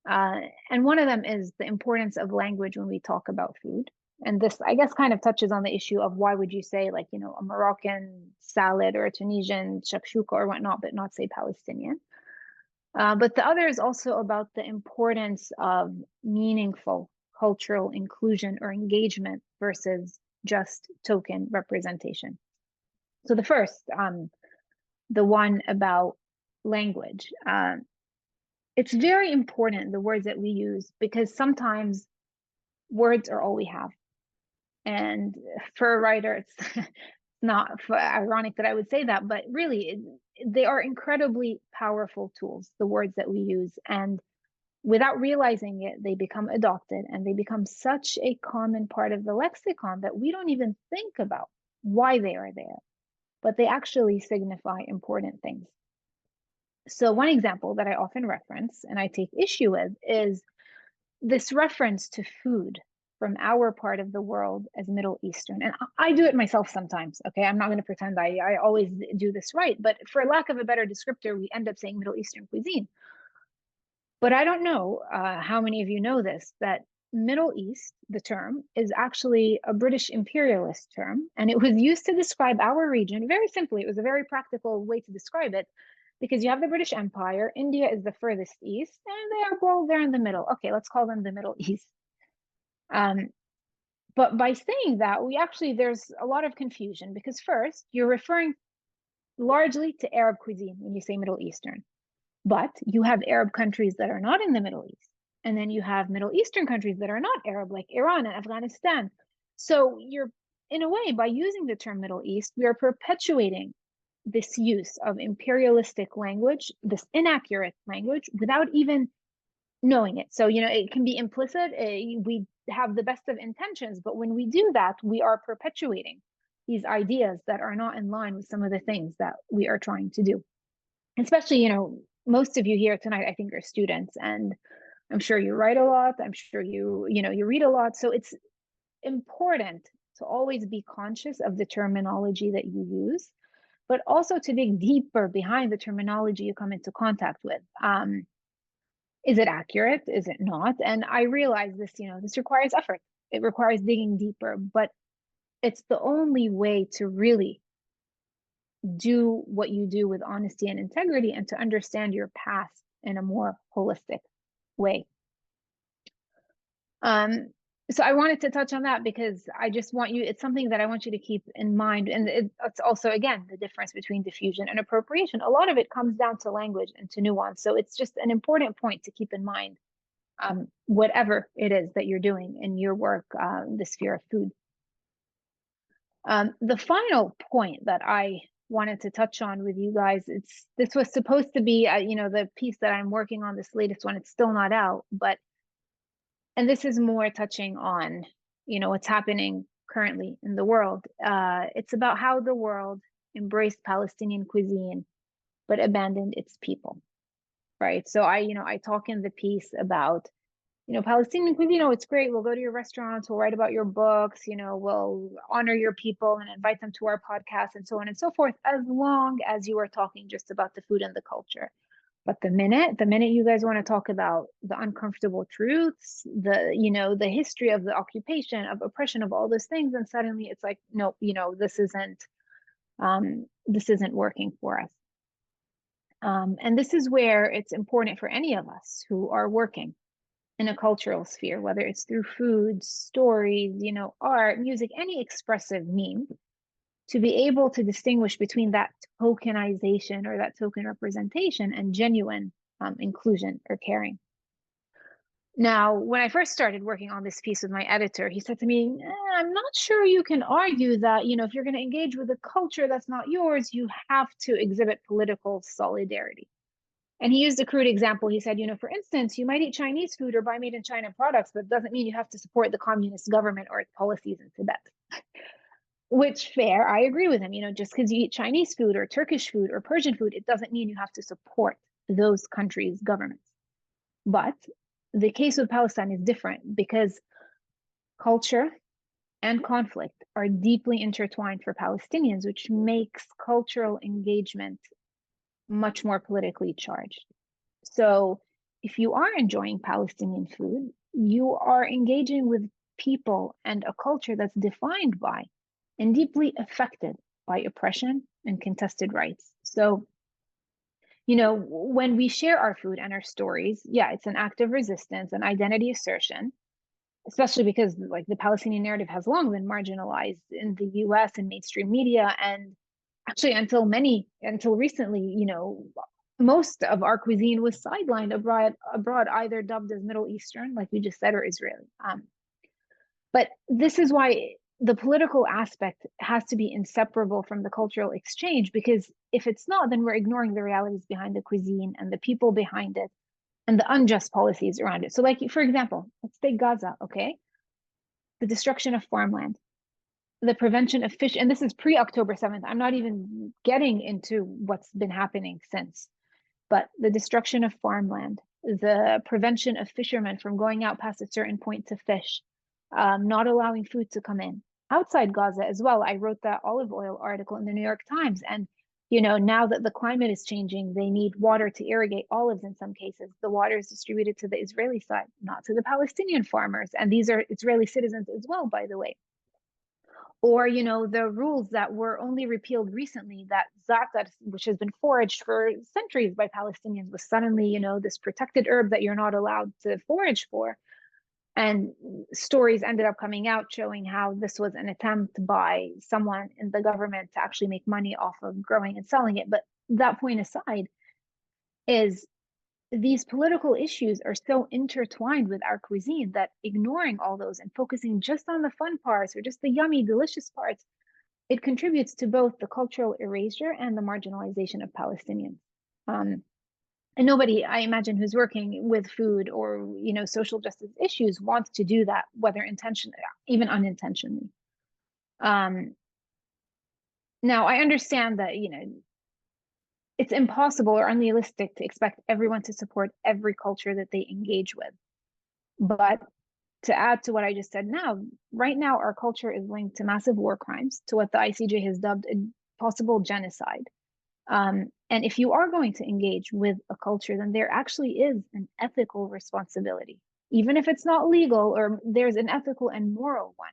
And one of them is the importance of language when we talk about food. And this, I guess, kind of touches on the issue of why would you say, like, a Moroccan salad or a Tunisian shakshuka or whatnot, but not say Palestinian. But the other is also about the importance of meaningful cultural inclusion or engagement versus just token representation. So the first, the one about language. It's very important, the words that we use, because sometimes words are all we have. And for a writer, it's not ironic that I would say that, but really, they are incredibly powerful tools, the words that we use. And without realizing it, they become adopted, and they become such a common part of the lexicon that we don't even think about why they are there, but they actually signify important things. So one example that I often reference and I take issue with is this reference to food from our part of the world as Middle Eastern. And I do it myself sometimes, okay? I'm not going to pretend I always do this right, but for lack of a better descriptor, we end up saying Middle Eastern cuisine. But I don't know how many of you know this, that Middle East, the term, is actually a British imperialist term, and it was used to describe our region very simply. It was a very practical way to describe it, because you have the British Empire, India is the furthest east, and they are both there in the middle. Okay, let's call them the Middle East. But by saying that, there's a lot of confusion, because first, you're referring largely to Arab cuisine when you say Middle Eastern. But you have Arab countries that are not in the Middle East. And then you have Middle Eastern countries that are not Arab, like Iran and Afghanistan. So you're, in a way, by using the term Middle East, we are perpetuating this use of imperialistic language, this inaccurate language, without even knowing it. So, it can be implicit. We have the best of intentions, but when we do that, we are perpetuating these ideas that are not in line with some of the things that we are trying to do. Especially, most of you here tonight, I think, are students, and I'm sure you write a lot. I'm sure you read a lot. So it's important to always be conscious of the terminology that you use, but also to dig deeper behind the terminology you come into contact with. Is it accurate? Is it not? And I realize this, this requires effort. It requires digging deeper, but it's the only way to really do what you do with honesty and integrity, and to understand your past in a more holistic way. So I wanted to touch on that because I just want you, it's something that I want you to keep in mind. And it's also, again, the difference between diffusion and appropriation. A lot of it comes down to language and to nuance. So it's just an important point to keep in mind, whatever it is that you're doing in your work, the sphere of food. The final point that I wanted to touch on with you guys, this was supposed to be, the piece that I'm working on, this latest one. It's still not out, and this is more touching on, what's happening currently in the world. It's about how the world embraced Palestinian cuisine, but abandoned its people, right? So I talk in the piece about, Palestinian cuisine, it's great. We'll go to your restaurants, we'll write about your books, we'll honor your people and invite them to our podcast and so on and so forth, as long as you are talking just about the food and the culture. But the minute you guys want to talk about the uncomfortable truths, the history of the occupation, of oppression, of all those things, then suddenly it's like, nope, this isn't working for us. And this is where it's important for any of us who are working in a cultural sphere, whether it's through food, stories, art, music, any expressive means, to be able to distinguish between that tokenization or that token representation and genuine inclusion or caring. Now, when I first started working on this piece with my editor, he said to me, I'm not sure you can argue that, if you're going to engage with a culture that's not yours, you have to exhibit political solidarity. And he used a crude example. He said, for instance, you might eat Chinese food or buy made in China products, but it doesn't mean you have to support the communist government or its policies in Tibet. Which, fair, I agree with him. Just because you eat Chinese food or Turkish food or Persian food, it doesn't mean you have to support those countries' governments. But the case with Palestine is different because culture and conflict are deeply intertwined for Palestinians, which makes cultural engagement much more politically charged. So if you are enjoying Palestinian food, you are engaging with people and a culture that's defined by and deeply affected by oppression and contested rights. So, when we share our food and our stories, yeah, it's an act of resistance and identity assertion, especially because the Palestinian narrative has long been marginalized in the US and mainstream media. And actually until recently, most of our cuisine was sidelined abroad, either dubbed as Middle Eastern, like we just said, or Israeli. But this is why the political aspect has to be inseparable from the cultural exchange, because if it's not, then we're ignoring the realities behind the cuisine and the people behind it and the unjust policies around it. So for example, let's take Gaza, okay? The destruction of farmland, the prevention of fish, and this is pre-October 7th. I'm not even getting into what's been happening since, but the destruction of farmland, the prevention of fishermen from going out past a certain point to fish, not allowing food to come in. Outside Gaza as well, I wrote that olive oil article in the New York Times, and now that the climate is changing, they need water to irrigate olives in some cases. The water is distributed to the Israeli side, not to the Palestinian farmers, and these are Israeli citizens as well, by the way. Or, the rules that were only repealed recently, that za'atar, which has been foraged for centuries by Palestinians, was suddenly, this protected herb that you're not allowed to forage for. And stories ended up coming out showing how this was an attempt by someone in the government to actually make money off of growing and selling it. But that point aside, is these political issues are so intertwined with our cuisine that ignoring all those and focusing just on the fun parts or just the yummy, delicious parts, it contributes to both the cultural erasure and the marginalization of Palestinians. And nobody, I imagine, who's working with food or, social justice issues wants to do that, whether intentionally, even unintentionally. Now, I understand that, it's impossible or unrealistic to expect everyone to support every culture that they engage with. But to add to what I just said right now, our culture is linked to massive war crimes, to what the ICJ has dubbed a possible genocide. And if you are going to engage with a culture, then there actually is an ethical responsibility, even if it's not legal, or there's an ethical and moral one,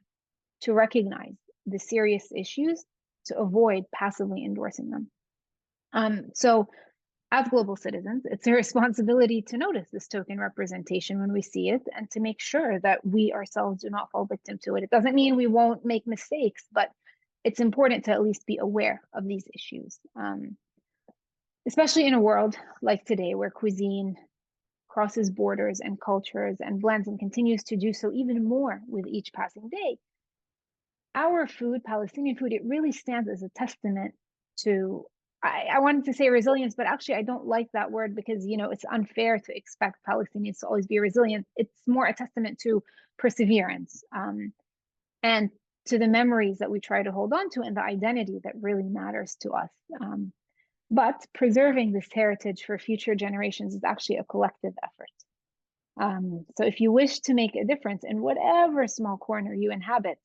to recognize the serious issues to avoid passively endorsing them. So as global citizens, it's a responsibility to notice this token representation when we see it and to make sure that we ourselves do not fall victim to it. It doesn't mean we won't make mistakes, but it's important to at least be aware of these issues. Especially in a world like today, where cuisine crosses borders and cultures and blends and continues to do so even more with each passing day. Our food, Palestinian food, it really stands as a testament to, I wanted to say resilience, but actually I don't like that word because, it's unfair to expect Palestinians to always be resilient. It's more a testament to perseverance and to the memories that we try to hold on to and the identity that really matters to us. But preserving this heritage for future generations is actually a collective effort. So if you wish to make a difference in whatever small corner you inhabit,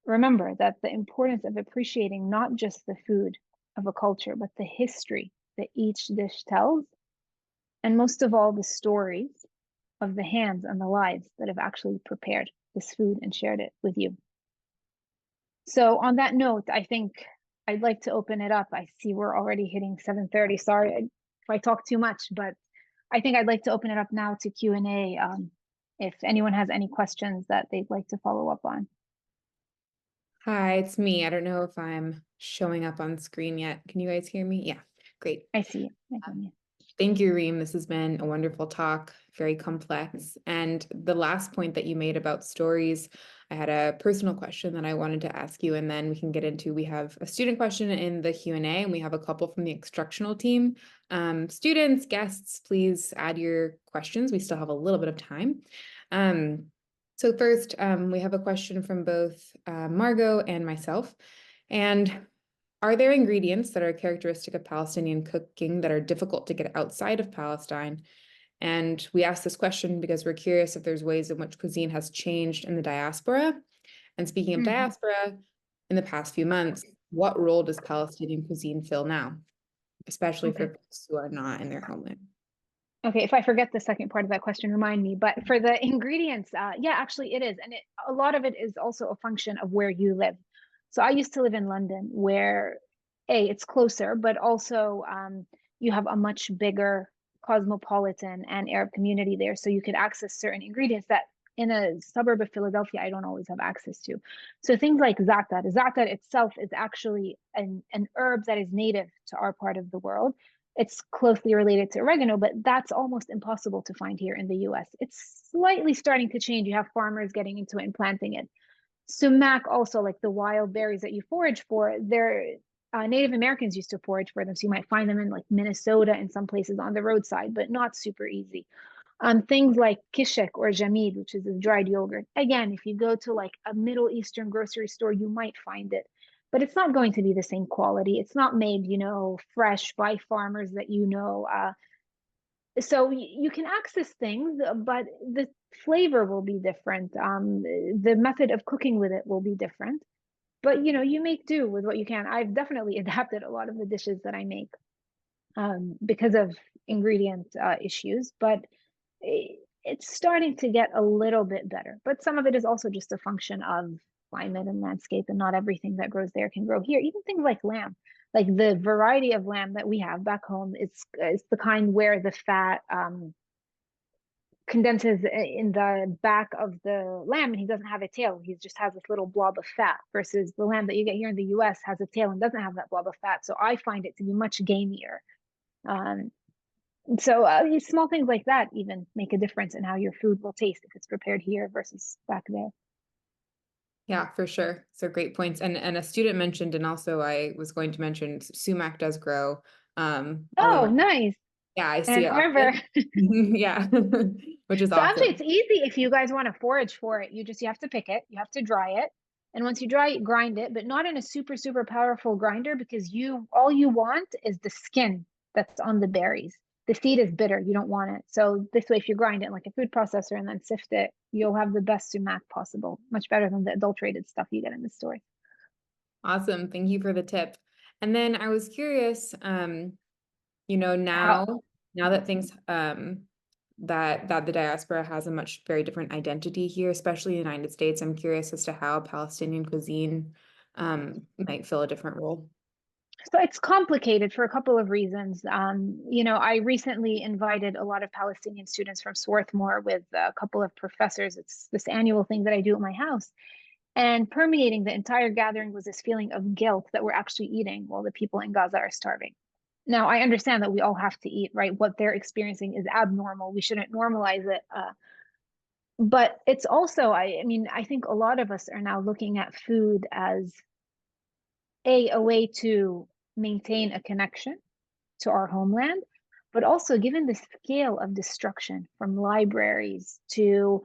remember that the importance of appreciating not just the food of a culture, but the history that each dish tells and most of all, the stories of the hands and the lives that have actually prepared this food and shared it with you. So on that note, I think I'd like to open it up. I see we're already hitting 7:30. Sorry if I talk too much, but I think I'd like to open it up now to Q&A, if anyone has any questions that they'd like to follow up on. Hi, it's me. I don't know if I'm showing up on screen yet. Can you guys hear me? Yeah, great. I see it. Thank you, Reem. This has been a wonderful talk, very complex. And the last point that you made about stories, I had a personal question that I wanted to ask you, and then we can get into, we have a student question in the Q&A, and we have a couple from the instructional team. Students, guests, please add your questions. We still have a little bit of time. So first, we have a question from both Margot and myself. And are there ingredients that are characteristic of Palestinian cooking that are difficult to get outside of Palestine? And we ask this question because we're curious if there's ways in which cuisine has changed in the diaspora. And speaking of diaspora, in the past few months, what role does Palestinian cuisine fill now, especially for folks who are not in their homeland? Okay, if I forget the second part of that question, remind me. But for the ingredients, yeah, actually it is. And a lot of it is also a function of where you live. So I used to live in London where, it's closer, but also you have a much bigger cosmopolitan and Arab community there. So you could access certain ingredients that in a suburb of Philadelphia, I don't always have access to. So things like za'atar. Za'atar itself is actually an herb that is native to our part of the world. It's closely related to oregano, but that's almost impossible to find here in the US. It's slightly starting to change. You have farmers getting into it and planting it. Sumac also, like the wild berries that you forage for, they're Native Americans used to forage for them. So you might find them in like Minnesota and some places on the roadside, but not super easy. Things like kishek or jamid, which is a dried yogurt. Again, if you go to like a Middle Eastern grocery store, you might find it, but it's not going to be the same quality. It's not made, fresh by farmers that so you can access things, but the flavor will be different. The method of cooking with it will be different, but you make do with what you can. I've definitely adapted a lot of the dishes that I make because of ingredient issues, but it's starting to get a little bit better. But some of it is also just a function of climate and landscape, and not everything that grows there can grow here. Even things like lamb, like the variety of lamb that we have back home, it's the kind where the fat condenses in the back of the lamb, and he doesn't have a tail. He just has this little blob of fat, versus the lamb that you get here in the US has a tail and doesn't have that blob of fat. So I find it to be much gamier. So small things like that even make a difference in how your food will taste if it's prepared here versus back there. Yeah, for sure. So great points. And a student mentioned, and also I was going to mention, sumac does grow. Oh, nice. Yeah, I see it River. Yeah, which is so awesome. Actually, it's easy if you guys want to forage for it. You have to pick it, you have to dry it, and once you dry it, grind it, but not in a super powerful grinder, because all you want is the skin that's on the berries. The seed is bitter, you don't want it. So this way, if you grind it like a food processor and then sift it, you'll have the best sumac possible, much better than the adulterated stuff you get in the store. Awesome, thank you for the tip. And then I was curious, now that things that the diaspora has a very different identity here, especially in the United States, I'm curious as to how Palestinian cuisine might fill a different role. So it's complicated for a couple of reasons. I recently invited a lot of Palestinian students from Swarthmore with a couple of professors. It's this annual thing that I do at my house. And permeating the entire gathering was this feeling of guilt that we're actually eating while the people in Gaza are starving. Now, I understand that we all have to eat, right? What they're experiencing is abnormal. We shouldn't normalize it. But it's also, I think a lot of us are now looking at food as a way to maintain a connection to our homeland, but also given the scale of destruction from libraries to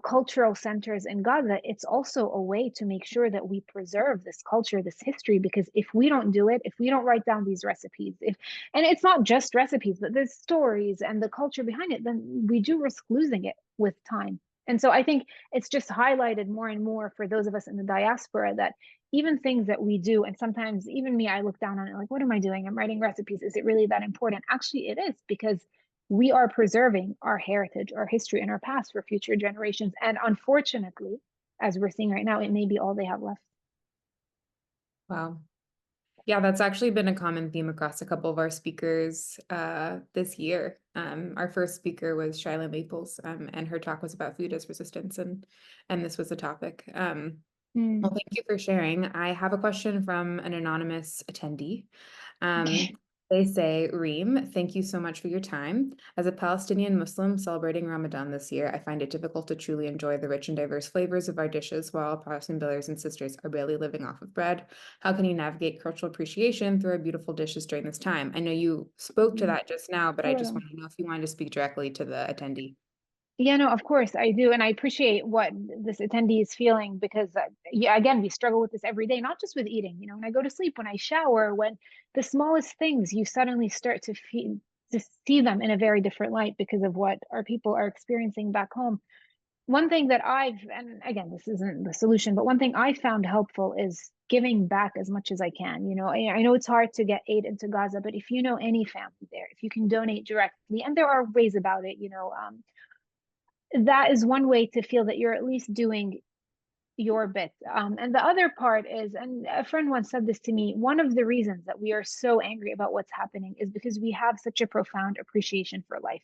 cultural centers in Gaza, it's also a way to make sure that we preserve this culture, this history, because if we don't do it, if we don't write down these recipes, and it's not just recipes, but there's stories and the culture behind it, then we do risk losing it with time. And so I think it's just highlighted more and more for those of us in the diaspora that even things that we do, and sometimes even me, I look down on it like, what am I doing? I'm writing recipes. Is it really that important? Actually, it is, because we are preserving our heritage, our history, and our past for future generations. And unfortunately, as we're seeing right now, it may be all they have left. Wow. Yeah, that's actually been a common theme across a couple of our speakers this year. Our first speaker was Shyla Maples, and her talk was about food as resistance, and this was the topic. Well, thank you for sharing. I have a question from an anonymous attendee. They say, Reem, thank you so much for your time. As a Palestinian Muslim celebrating Ramadan this year, I find it difficult to truly enjoy the rich and diverse flavors of our dishes while Palestinian brothers and sisters are barely living off of bread. How can you navigate cultural appreciation through our beautiful dishes during this time? I know you spoke to that just now, but I just want to know if you wanted to speak directly to the attendee. Yeah, no, of course I do. And I appreciate what this attendee is feeling because, yeah, again, we struggle with this every day, not just with eating, when I go to sleep, when I shower, when the smallest things, you suddenly start to see them in a very different light because of what our people are experiencing back home. One thing that and again, this isn't the solution, but one thing I found helpful is giving back as much as I can. I know it's hard to get aid into Gaza, but if you know any family there, if you can donate directly, and there are ways about it, that is one way to feel that you're at least doing your bit. And the other part is, and a friend once said this to me, one of the reasons that we are so angry about what's happening is because we have such a profound appreciation for life.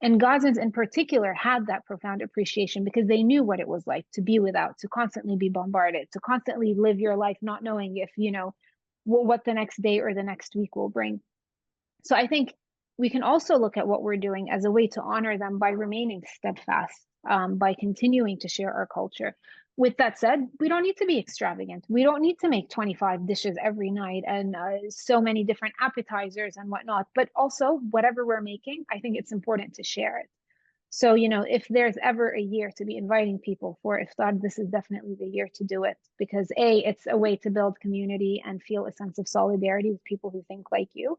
And Gazans in particular had that profound appreciation because they knew what it was like to be without, to constantly be bombarded, to constantly live your life not knowing if, what the next day or the next week will bring. So I think we can also look at what we're doing as a way to honor them by remaining steadfast, by continuing to share our culture. With that said, we don't need to be extravagant. We don't need to make 25 dishes every night and so many different appetizers and whatnot. But also, whatever we're making, I think it's important to share it. So, if there's ever a year to be inviting people for iftar, this is definitely the year to do it because it's a way to build community and feel a sense of solidarity with people who think like you.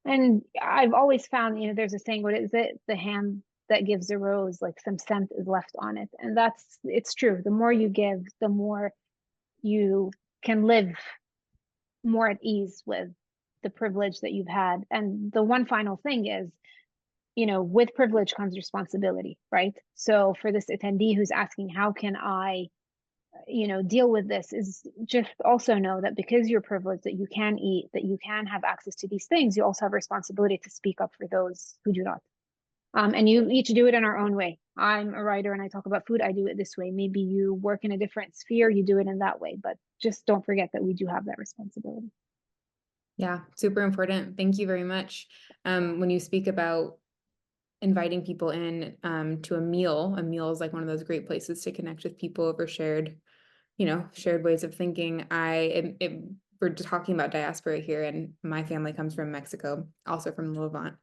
And I've always found, there's a saying, what is it? The hand that gives a rose, like some scent is left on it. And it's true. The more you give, the more you can live more at ease with the privilege that you've had. And the one final thing is, with privilege comes responsibility, right? So for this attendee who's asking, how can I deal with this, is just also know that because you're privileged, that you can eat, that you can have access to these things, you also have a responsibility to speak up for those who do not. And you each do it in our own way. I'm a writer and I talk about food, I do it this way. Maybe you work in a different sphere, you do it in that way, but just don't forget that we do have that responsibility. Yeah, super important. Thank you very much. When you speak about inviting people in to a meal is like one of those great places to connect with people over shared ways of thinking. We're talking about diaspora here, and my family comes from Mexico, also from the Levant.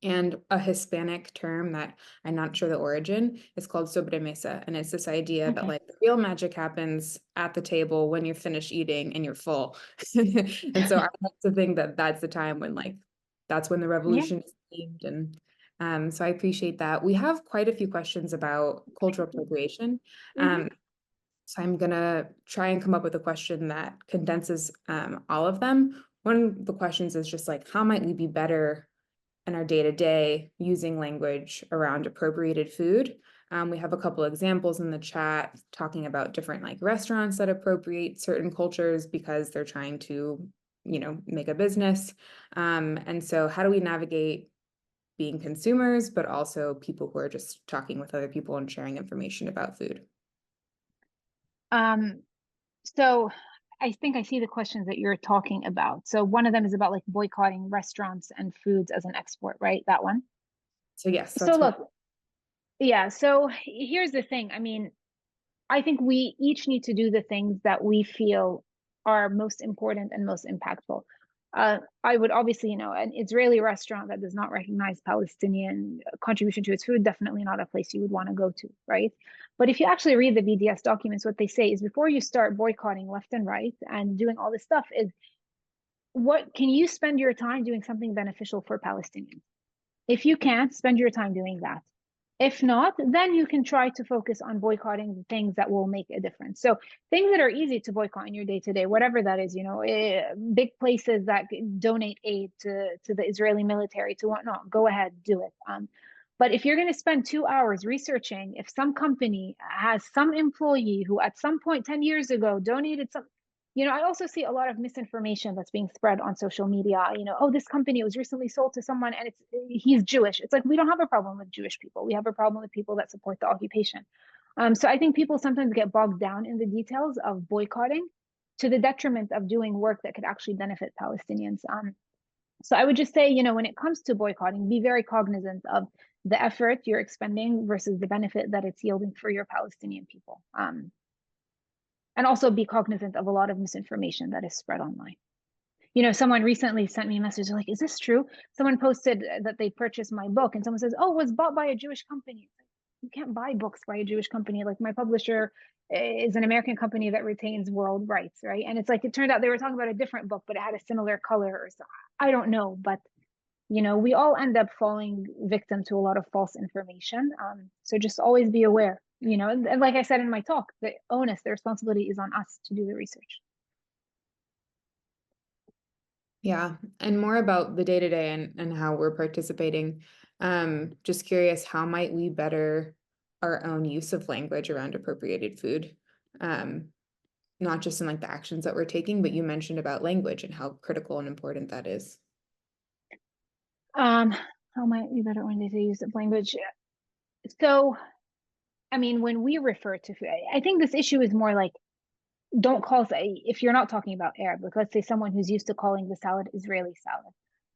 And a Hispanic term that I'm not sure the origin is called sobremesa. And it's this idea that like the real magic happens at the table when you're finished eating and you're full. And so I like to think that that's the time when that's when the revolution is themed. And so I appreciate that. We have quite a few questions about cultural appropriation. So I'm gonna try and come up with a question that condenses all of them. One of the questions is just like, how might we be better in our day-to-day using language around appropriated food? We have a couple examples in the chat talking about different restaurants that appropriate certain cultures because they're trying to, make a business. And so how do we navigate being consumers, but also people who are just talking with other people and sharing information about food? So I think I see the questions that you're talking about. So one of them is about boycotting restaurants and foods as an export, right? That one. So yes. So look, yeah. So here's the thing. I mean, I think we each need to do the things that we feel are most important and most impactful. I would obviously, an Israeli restaurant that does not recognize Palestinian contribution to its food, definitely not a place you would want to go to, right? But if you actually read the BDS documents, what they say is before you start boycotting left and right and doing all this stuff is, what can you spend your time doing something beneficial for Palestinians? If you can't, spend your time doing that. If not, then you can try to focus on boycotting the things that will make a difference. So things that are easy to boycott in your day to day, whatever that is, big places that donate aid to the Israeli military, to whatnot, go ahead, do it. But if you're going to spend 2 hours researching if some company has some employee who at some point 10 years ago donated some, I also see a lot of misinformation that's being spread on social media. Oh, this company was recently sold to someone and he's Jewish. It's like, we don't have a problem with Jewish people. We have a problem with people that support the occupation. So I think people sometimes get bogged down in the details of boycotting to the detriment of doing work that could actually benefit Palestinians. So I would just say, when it comes to boycotting, be very cognizant of the effort you're expending versus the benefit that it's yielding for your Palestinian people. And also be cognizant of a lot of misinformation that is spread online. Someone recently sent me a message like, is this true? Someone posted that they purchased my book and someone says, oh, it was bought by a Jewish company. You can't buy books by a Jewish company. Like, my publisher is an American company that retains world rights, right? And it's like, it turned out they were talking about a different book, but it had a similar color or so. I don't know, but we all end up falling victim to a lot of false information. So just always be aware, and like I said in my talk, the responsibility is on us to do the research. Yeah, and more about the day-to-day and how we're participating. Just curious, how might we better our own use of language around appropriated food? Not just in like the actions that we're taking, but you mentioned about language and how critical and important that is. How might we better when they use of language? So, I mean, when we refer to food, I think this issue is more like, don't call, if you're not talking about Arab, like let's say someone who's used to calling the salad Israeli salad.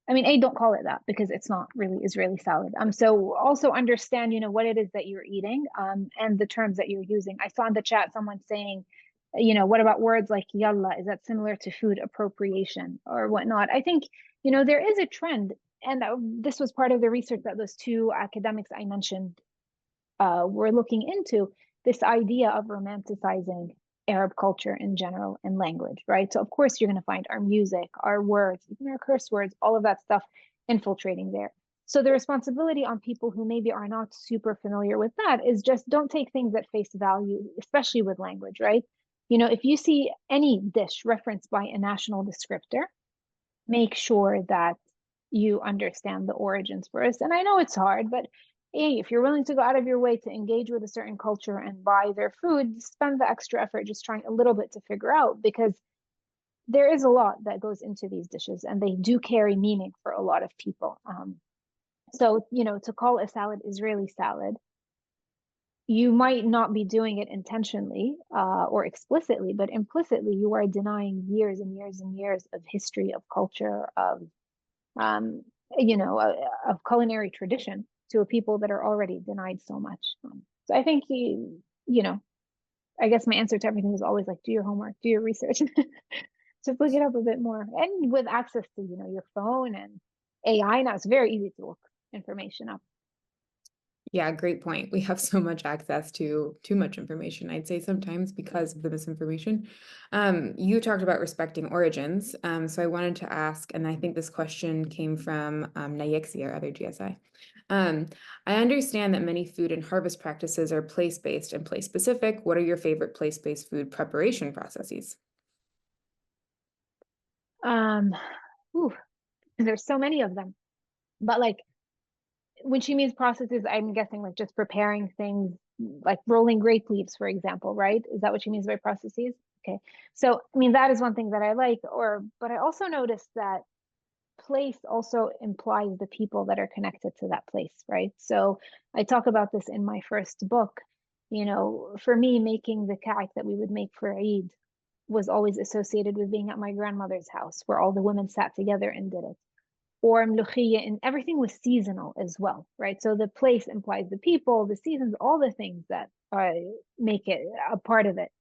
I mean, don't call it that because it's not really Israeli salad. So also understand, what it is that you're eating, and the terms that you're using. I saw in the chat someone saying, what about words like yalla? Is that similar to food appropriation or whatnot? I think, there is a trend, and this was part of the research that those two academics I mentioned were looking into, this idea of romanticizing Arab culture in general and language, right? So of course you're going to find our music, our words, even our curse words, all of that stuff infiltrating there. So the responsibility on people who maybe are not super familiar with that is just don't take things at face value, especially with language, right? If you see any dish referenced by a national descriptor, make sure that you understand the origins first. And I know it's hard, but hey, if you're willing to go out of your way to engage with a certain culture and buy their food, spend the extra effort just trying a little bit to figure out, because there is a lot that goes into these dishes and they do carry meaning for a lot of people. So, to call a salad Israeli salad, you might not be doing it intentionally or explicitly, but implicitly you are denying years and years and years of history, of culture, of of culinary tradition to a people that are already denied so much. So I think I guess my answer to everything is always like, do your homework, do your research, just look it up a bit more. And with access to, your phone and AI now, it's very easy to look information up. Yeah, great point. We have so much access to too much information, I'd say sometimes because of the misinformation. You talked about respecting origins. So I wanted to ask, and I think this question came from Nayexi, our other GSI. I understand that many food and harvest practices are place-based and place-specific. What are your favorite place-based food preparation processes? There's so many of them, but like, when she means processes, I'm guessing like just preparing things like rolling grape leaves, for example, right? Is that what she means by processes? Okay. So, I mean, that is one thing that I like, but I also noticed that place also implies the people that are connected to that place, right? So I talk about this in my first book. For me, making the ka'ak that we would make for Eid was always associated with being at my grandmother's house where all the women sat together and did it. Or mlukhiyya, and everything was seasonal as well, right? So the place implies the people, the seasons, all the things that make it a part of it.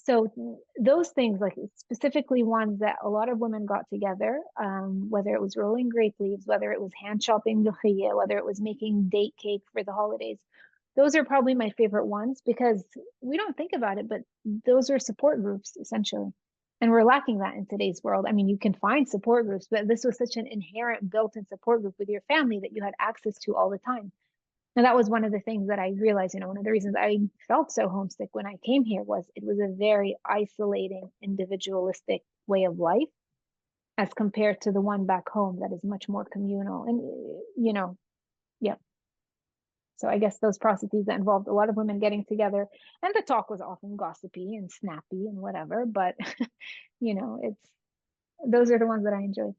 So those things, like specifically ones that a lot of women got together, whether it was rolling grape leaves, whether it was hand chopping mlukhiyya, whether it was making date cake for the holidays, those are probably my favorite ones because we don't think about it, but those are support groups essentially. And we're lacking that in today's world. I mean, you can find support groups, but this was such an inherent built-in support group with your family that you had access to all the time. And that was one of the things that I realized, one of the reasons I felt so homesick when I came here was it was a very isolating, individualistic way of life as compared to the one back home that is much more communal. And, yeah. So I guess those processes that involved a lot of women getting together, and the talk was often gossipy and snappy and whatever, but it's those are the ones that I enjoy.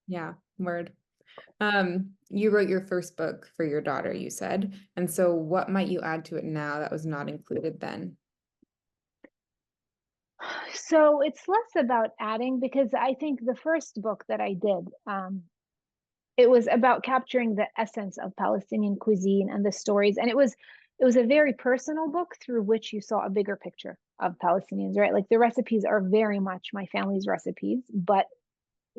Yeah, word. You wrote your first book for your daughter, you said. And so what might you add to it now that was not included then? So it's less about adding, because I think the first book that I did, it was about capturing the essence of Palestinian cuisine and the stories. And it was a very personal book through which you saw a bigger picture of Palestinians, right? Like the recipes are very much my family's recipes, but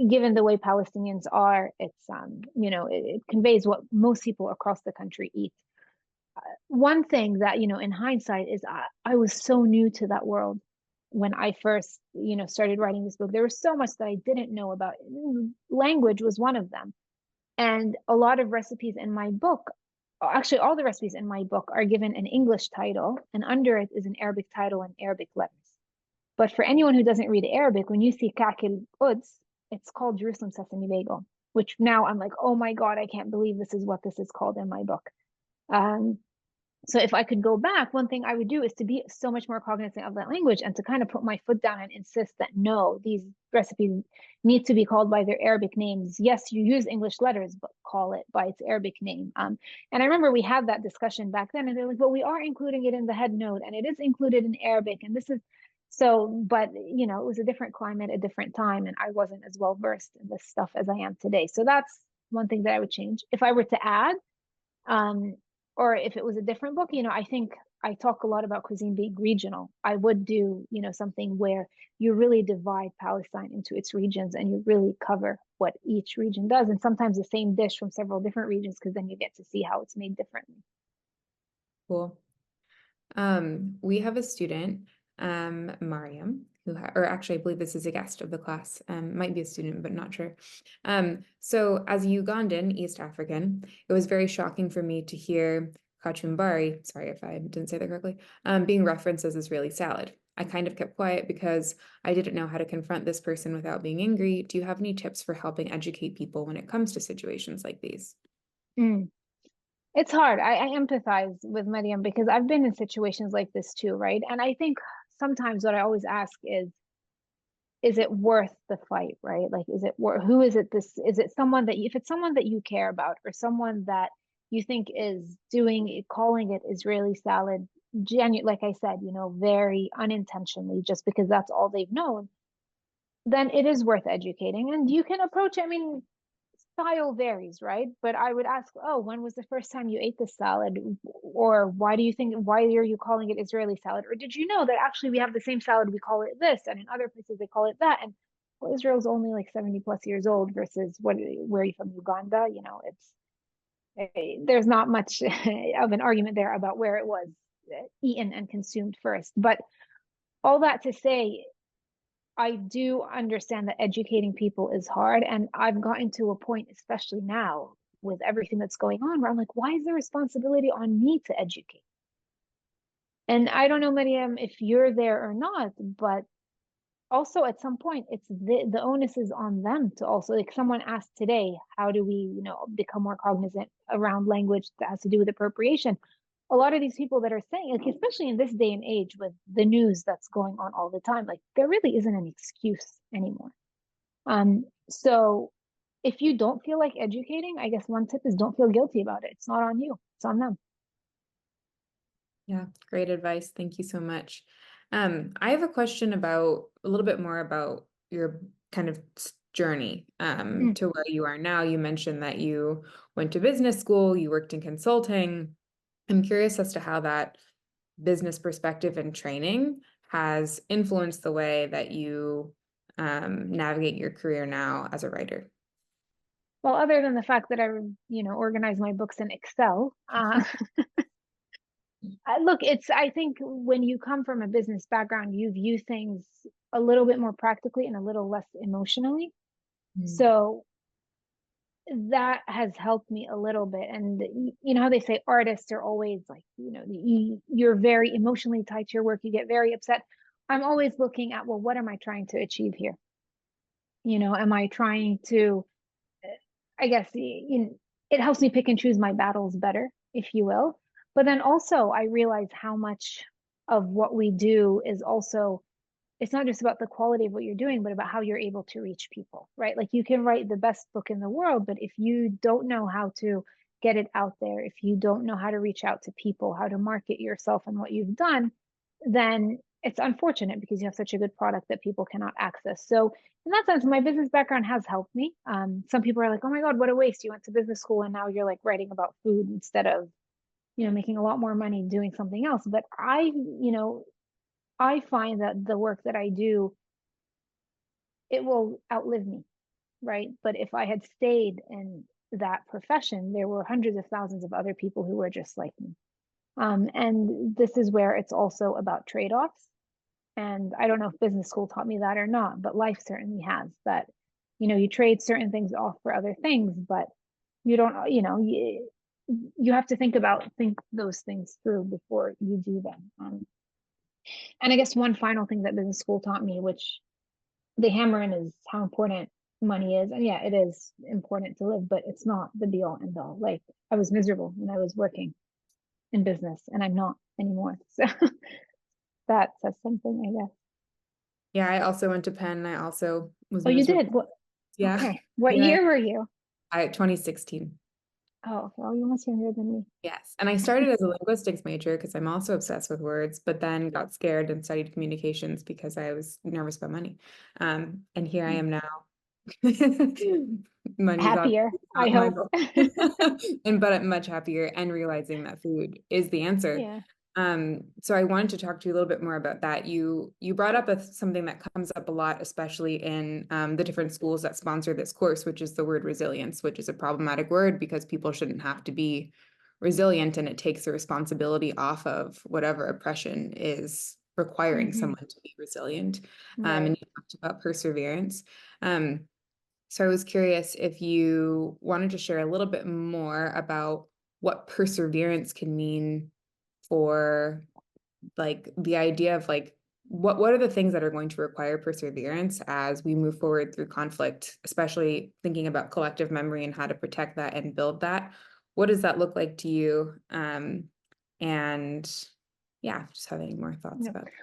given the way Palestinians are, it's it conveys what most people across the country eat. One thing that in hindsight is I was so new to that world when I first started writing this book. There was so much that I didn't know about. Language was one of them, and a lot of recipes in my book, actually all the recipes in my book, are given an English title, and under it is an Arabic title and Arabic letters. But for anyone who doesn't read Arabic, when you see Kakil Quds, it's called Jerusalem Sesame Bagel, which now I'm like, oh my God, I can't believe this is what this is called in my book. So if I could go back, one thing I would do is to be so much more cognizant of that language and to kind of put my foot down and insist that no, these recipes need to be called by their Arabic names. Yes, you use English letters, but call it by its Arabic name. And I remember we had that discussion back then, and they're like, well, we are including it in the head note, and it is included in Arabic, and this is so, but it was a different climate, a different time, and I wasn't as well versed in this stuff as I am today. So that's one thing that I would change. If I were to add, or if it was a different book, I think I talk a lot about cuisine being regional. I would do, something where you really divide Palestine into its regions and you really cover what each region does. And sometimes the same dish from several different regions, because then you get to see how it's made differently. Cool. We have a student, Mariam, or actually I believe this is a guest of the class, might be a student, but not sure. So as a Ugandan, East African, it was very shocking for me to hear kachumbari, sorry if I didn't say that correctly, being referenced as Israeli salad. I kind of kept quiet because I didn't know how to confront this person without being angry. Do you have any tips for helping educate people when it comes to situations like these? It's hard. I empathize with Mariam because I've been in situations like this too, right? And I think sometimes what I always ask is it worth the fight, right? Like, is it worth, who is it is it someone that, if it's someone that you care about or someone that you think is calling it Israeli salad, like I said, very unintentionally, just because that's all they've known, then it is worth educating. And you can approach it. I mean, style varies, right? But I would ask, oh, when was the first time you ate this salad? Or why are you calling it Israeli salad? Or did you know that actually we have the same salad, we call it this, and in other places they call it that? And well, Israel's only like 70 plus years old versus where are you from, Uganda? There's not much of an argument there about where it was eaten and consumed first. But all that to say, I do understand that educating people is hard. And I've gotten to a point, especially now with everything that's going on, where I'm like, why is the responsibility on me to educate? And I don't know, Mariam, if you're there or not, but also at some point, it's the onus is on them to also, like someone asked today, how do we, become more cognizant around language that has to do with appropriation? A lot of these people that are saying, like, especially in this day and age with the news that's going on all the time, like there really isn't an excuse anymore. So if you don't feel like educating, I guess one tip is don't feel guilty about it. It's not on you, it's on them. Yeah, great advice. Thank you so much. I have a question about a little bit more about your kind of journey to where you are now. You mentioned that you went to business school, you worked in consulting. I'm curious as to how that business perspective and training has influenced the way that you navigate your career now as a writer. Well, other than the fact that I, organize my books in Excel, look, I think when you come from a business background, you view things a little bit more practically and a little less emotionally. So that has helped me a little bit. And you know how they say artists are always like, you know, you're very emotionally tied to your work, you get very upset. I'm always looking at, well, what am I trying to achieve here? You know, am I trying to, I guess, it helps me pick and choose my battles better, if you will. But then also I realize how much of what we do is also, it's not just about the quality of what you're doing, but about how you're able to reach people, right? Like you can write the best book in the world, but if you don't know how to get it out there, if you don't know how to reach out to people, how to market yourself and what you've done, then it's unfortunate because you have such a good product that people cannot access. So in that sense, my business background has helped me. Some people are like, oh my God, what a waste. You went to business school and now you're like writing about food instead of, you know, making a lot more money doing something else. But I find that the work that I do, it will outlive me, right? But if I had stayed in that profession, there were hundreds of thousands of other people who were just like me. And this is where it's also about trade-offs. And I don't know if business school taught me that or not, but life certainly has that, you know, you trade certain things off for other things, but you don't, you know, you have to think those things through before you do them. And I guess one final thing that business school taught me, which they hammer in, is how important money is. And yeah, it is important to live, but it's not the be all end all. Like I was miserable when I was working in business and I'm not anymore. So that says something, I guess. Yeah, I also went to Penn. I also was Oh, you miserable. did? What? Yeah. Okay. What Yeah. year were you? 2016. Oh, well, you're much younger than me. Yes. And I started as a linguistics major because I'm also obsessed with words, but then got scared and studied communications because I was nervous about money. And here I am now. Money's Happier, I not my hope. goal. But I'm much happier and realizing that food is the answer. Yeah. So I wanted to talk to you a little bit more about that. You brought up something that comes up a lot, especially in the different schools that sponsor this course, which is the word resilience, which is a problematic word because people shouldn't have to be resilient, and it takes the responsibility off of whatever oppression is requiring someone to be resilient. Right. And you talked about perseverance. So I was curious if you wanted to share a little bit more about what perseverance can mean for like the idea of like what are the things that are going to require perseverance as we move forward through conflict, especially thinking about collective memory and how to protect that and build that. What does that look like to you? And yeah, just have any more thoughts about it.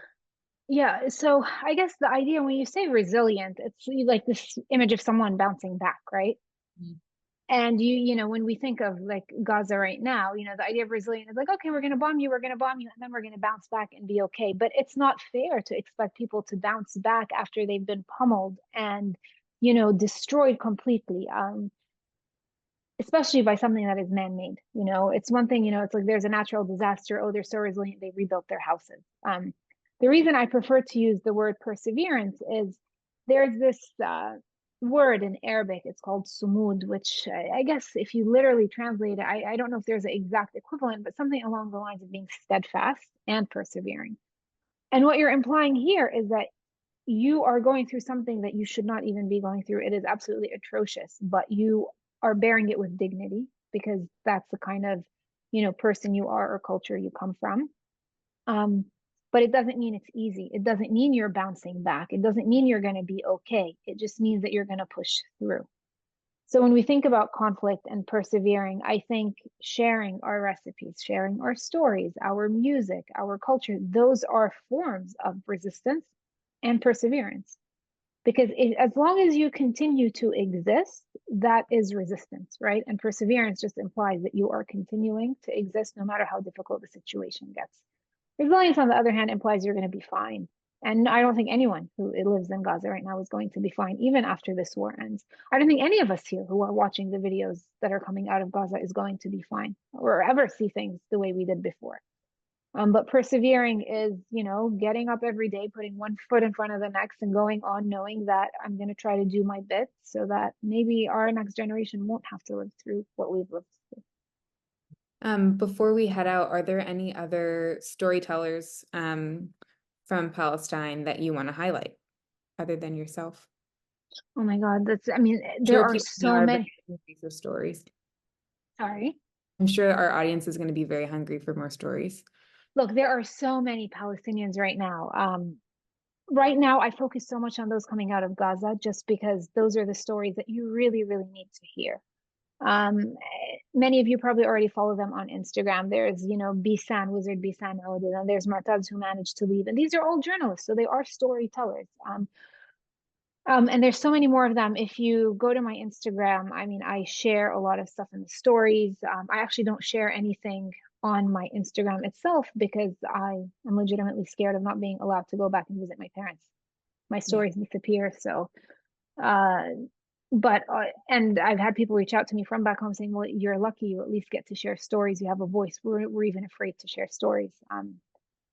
Yeah, so I guess the idea when you say resilient, it's like this image of someone bouncing back, right? Mhm. And you know, when we think of like Gaza right now, you know, the idea of resilient is like, okay, we're going to bomb you, and then we're going to bounce back and be okay. But it's not fair to expect people to bounce back after they've been pummeled and, you know, destroyed completely. Especially by something that is man-made. You know, it's one thing, you know, it's like there's a natural disaster. Oh, they're so resilient, they rebuilt their houses. The reason I prefer to use the word perseverance is there's this word in Arabic, it's called sumud, which I guess if you literally translate it, I don't know if there's an exact equivalent, but something along the lines of being steadfast and persevering. And what you're implying here is that you are going through something that you should not even be going through. It is absolutely atrocious, but you are bearing it with dignity because that's the kind of, you know, person you are or culture you come from. But it doesn't mean it's easy. It doesn't mean you're bouncing back. It doesn't mean you're going to be okay. It just means that you're going to push through. So when we think about conflict and persevering, I think sharing our recipes, sharing our stories, our music, our culture, those are forms of resistance and perseverance. Because as long as you continue to exist, that is resistance, right? And perseverance just implies that you are continuing to exist no matter how difficult the situation gets. Resilience, on the other hand, implies you're going to be fine. And I don't think anyone who lives in Gaza right now is going to be fine, even after this war ends. I don't think any of us here who are watching the videos that are coming out of Gaza is going to be fine or ever see things the way we did before. But persevering is, you know, getting up every day, putting one foot in front of the next and going on knowing that I'm going to try to do my bit so that maybe our next generation won't have to live through what we've lived through. Before we head out, are there any other storytellers from Palestine that you want to highlight other than yourself? Oh my God, I mean, I'm there sure are people so are many. very hungry for stories. Sorry. I'm sure our audience is going to be very hungry for more stories. Look, there are so many Palestinians right now. Right now, I focus so much on those coming out of Gaza just because those are the stories that you really, really need to hear. Many of you probably already follow them on Instagram. There's, Bisan, Wizard Bisan, and there's Martaz who managed to leave. And these are all journalists, so they are storytellers. And there's so many more of them. If you go to my Instagram, I mean, I share a lot of stuff in the stories. I actually don't share anything on my Instagram itself because I am legitimately scared of not being allowed to go back and visit my parents. My stories disappear. So, uh, and I've had people reach out to me from back home saying, well, you're lucky you at least get to share stories. You have a voice. We're even afraid to share stories.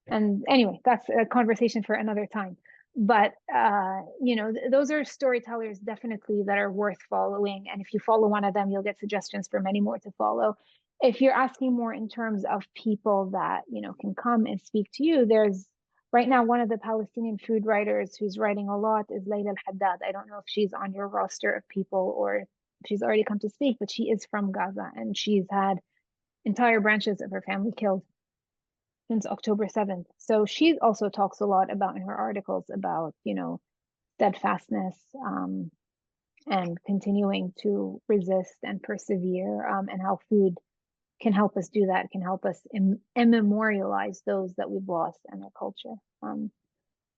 And anyway, that's a conversation for another time. But those are storytellers definitely that are worth following. And if you follow one of them, you'll get suggestions for many more to follow. If you're asking more in terms of people that, can come and speak to you, there's right now one of the Palestinian food writers who's writing a lot is Layla Al-Haddad. I don't know if she's on your roster of people or if she's already come to speak, but she is from Gaza and she's had entire branches of her family killed since October 7th. So she also talks a lot about in her articles about, steadfastness and continuing to resist and persevere and how food can help us do that, can help us immemorialize those that we've lost in our culture.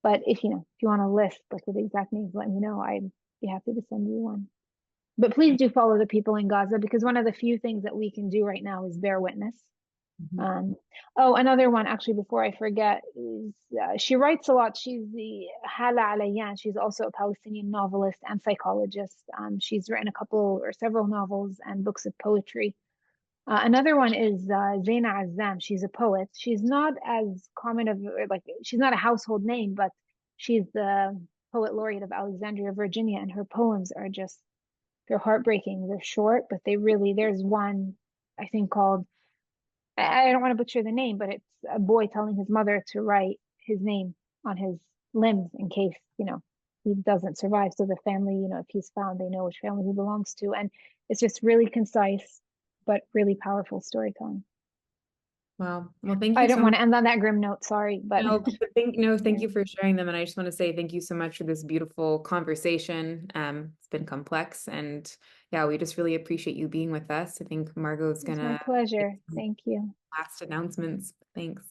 But if you want a list like with exact names, let me know. I'd be happy to send you one. But please do follow the people in Gaza because one of the few things that we can do right now is bear witness. Another one actually before I forget is she writes a lot. She's the Hala Alayan. She's also a Palestinian novelist and psychologist. She's written a couple or several novels and books of poetry. Another one is Zaina Azam. She's a poet. She's not as common of she's not a household name, but she's the poet laureate of Alexandria, Virginia, and her poems are they're heartbreaking. They're short, but there's one I think called I don't want to butcher the name, but it's a boy telling his mother to write his name on his limbs in case, he doesn't survive. So the family, if he's found, they know which family he belongs to. And it's just really concise, but really powerful storytelling. Wow. Well, thank you I don't so want much. to end on that grim note, sorry, but Thank you for sharing them. And I just want to say thank you so much for this beautiful conversation. It's been complex and yeah, we just really appreciate you being with us. I think Margot's it's gonna my pleasure. Thank you. last announcements. Thanks.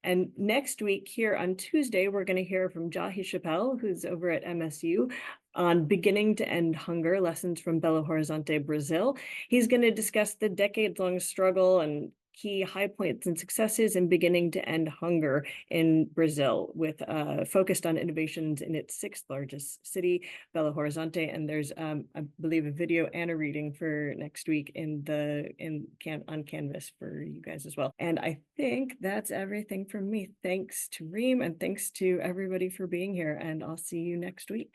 And next week here on Tuesday, we're going to hear from Jahi Chappelle, who's over at MSU, on Beginning to End Hunger, Lessons from Belo Horizonte, Brazil. He's going to discuss the decades-long struggle and key high points and successes in beginning to end hunger in Brazil, with focused on innovations in its sixth largest city, Belo Horizonte. And there's, I believe, a video and a reading for next week on Canvas for you guys as well. And I think that's everything from me. Thanks to Reem and thanks to everybody for being here. And I'll see you next week.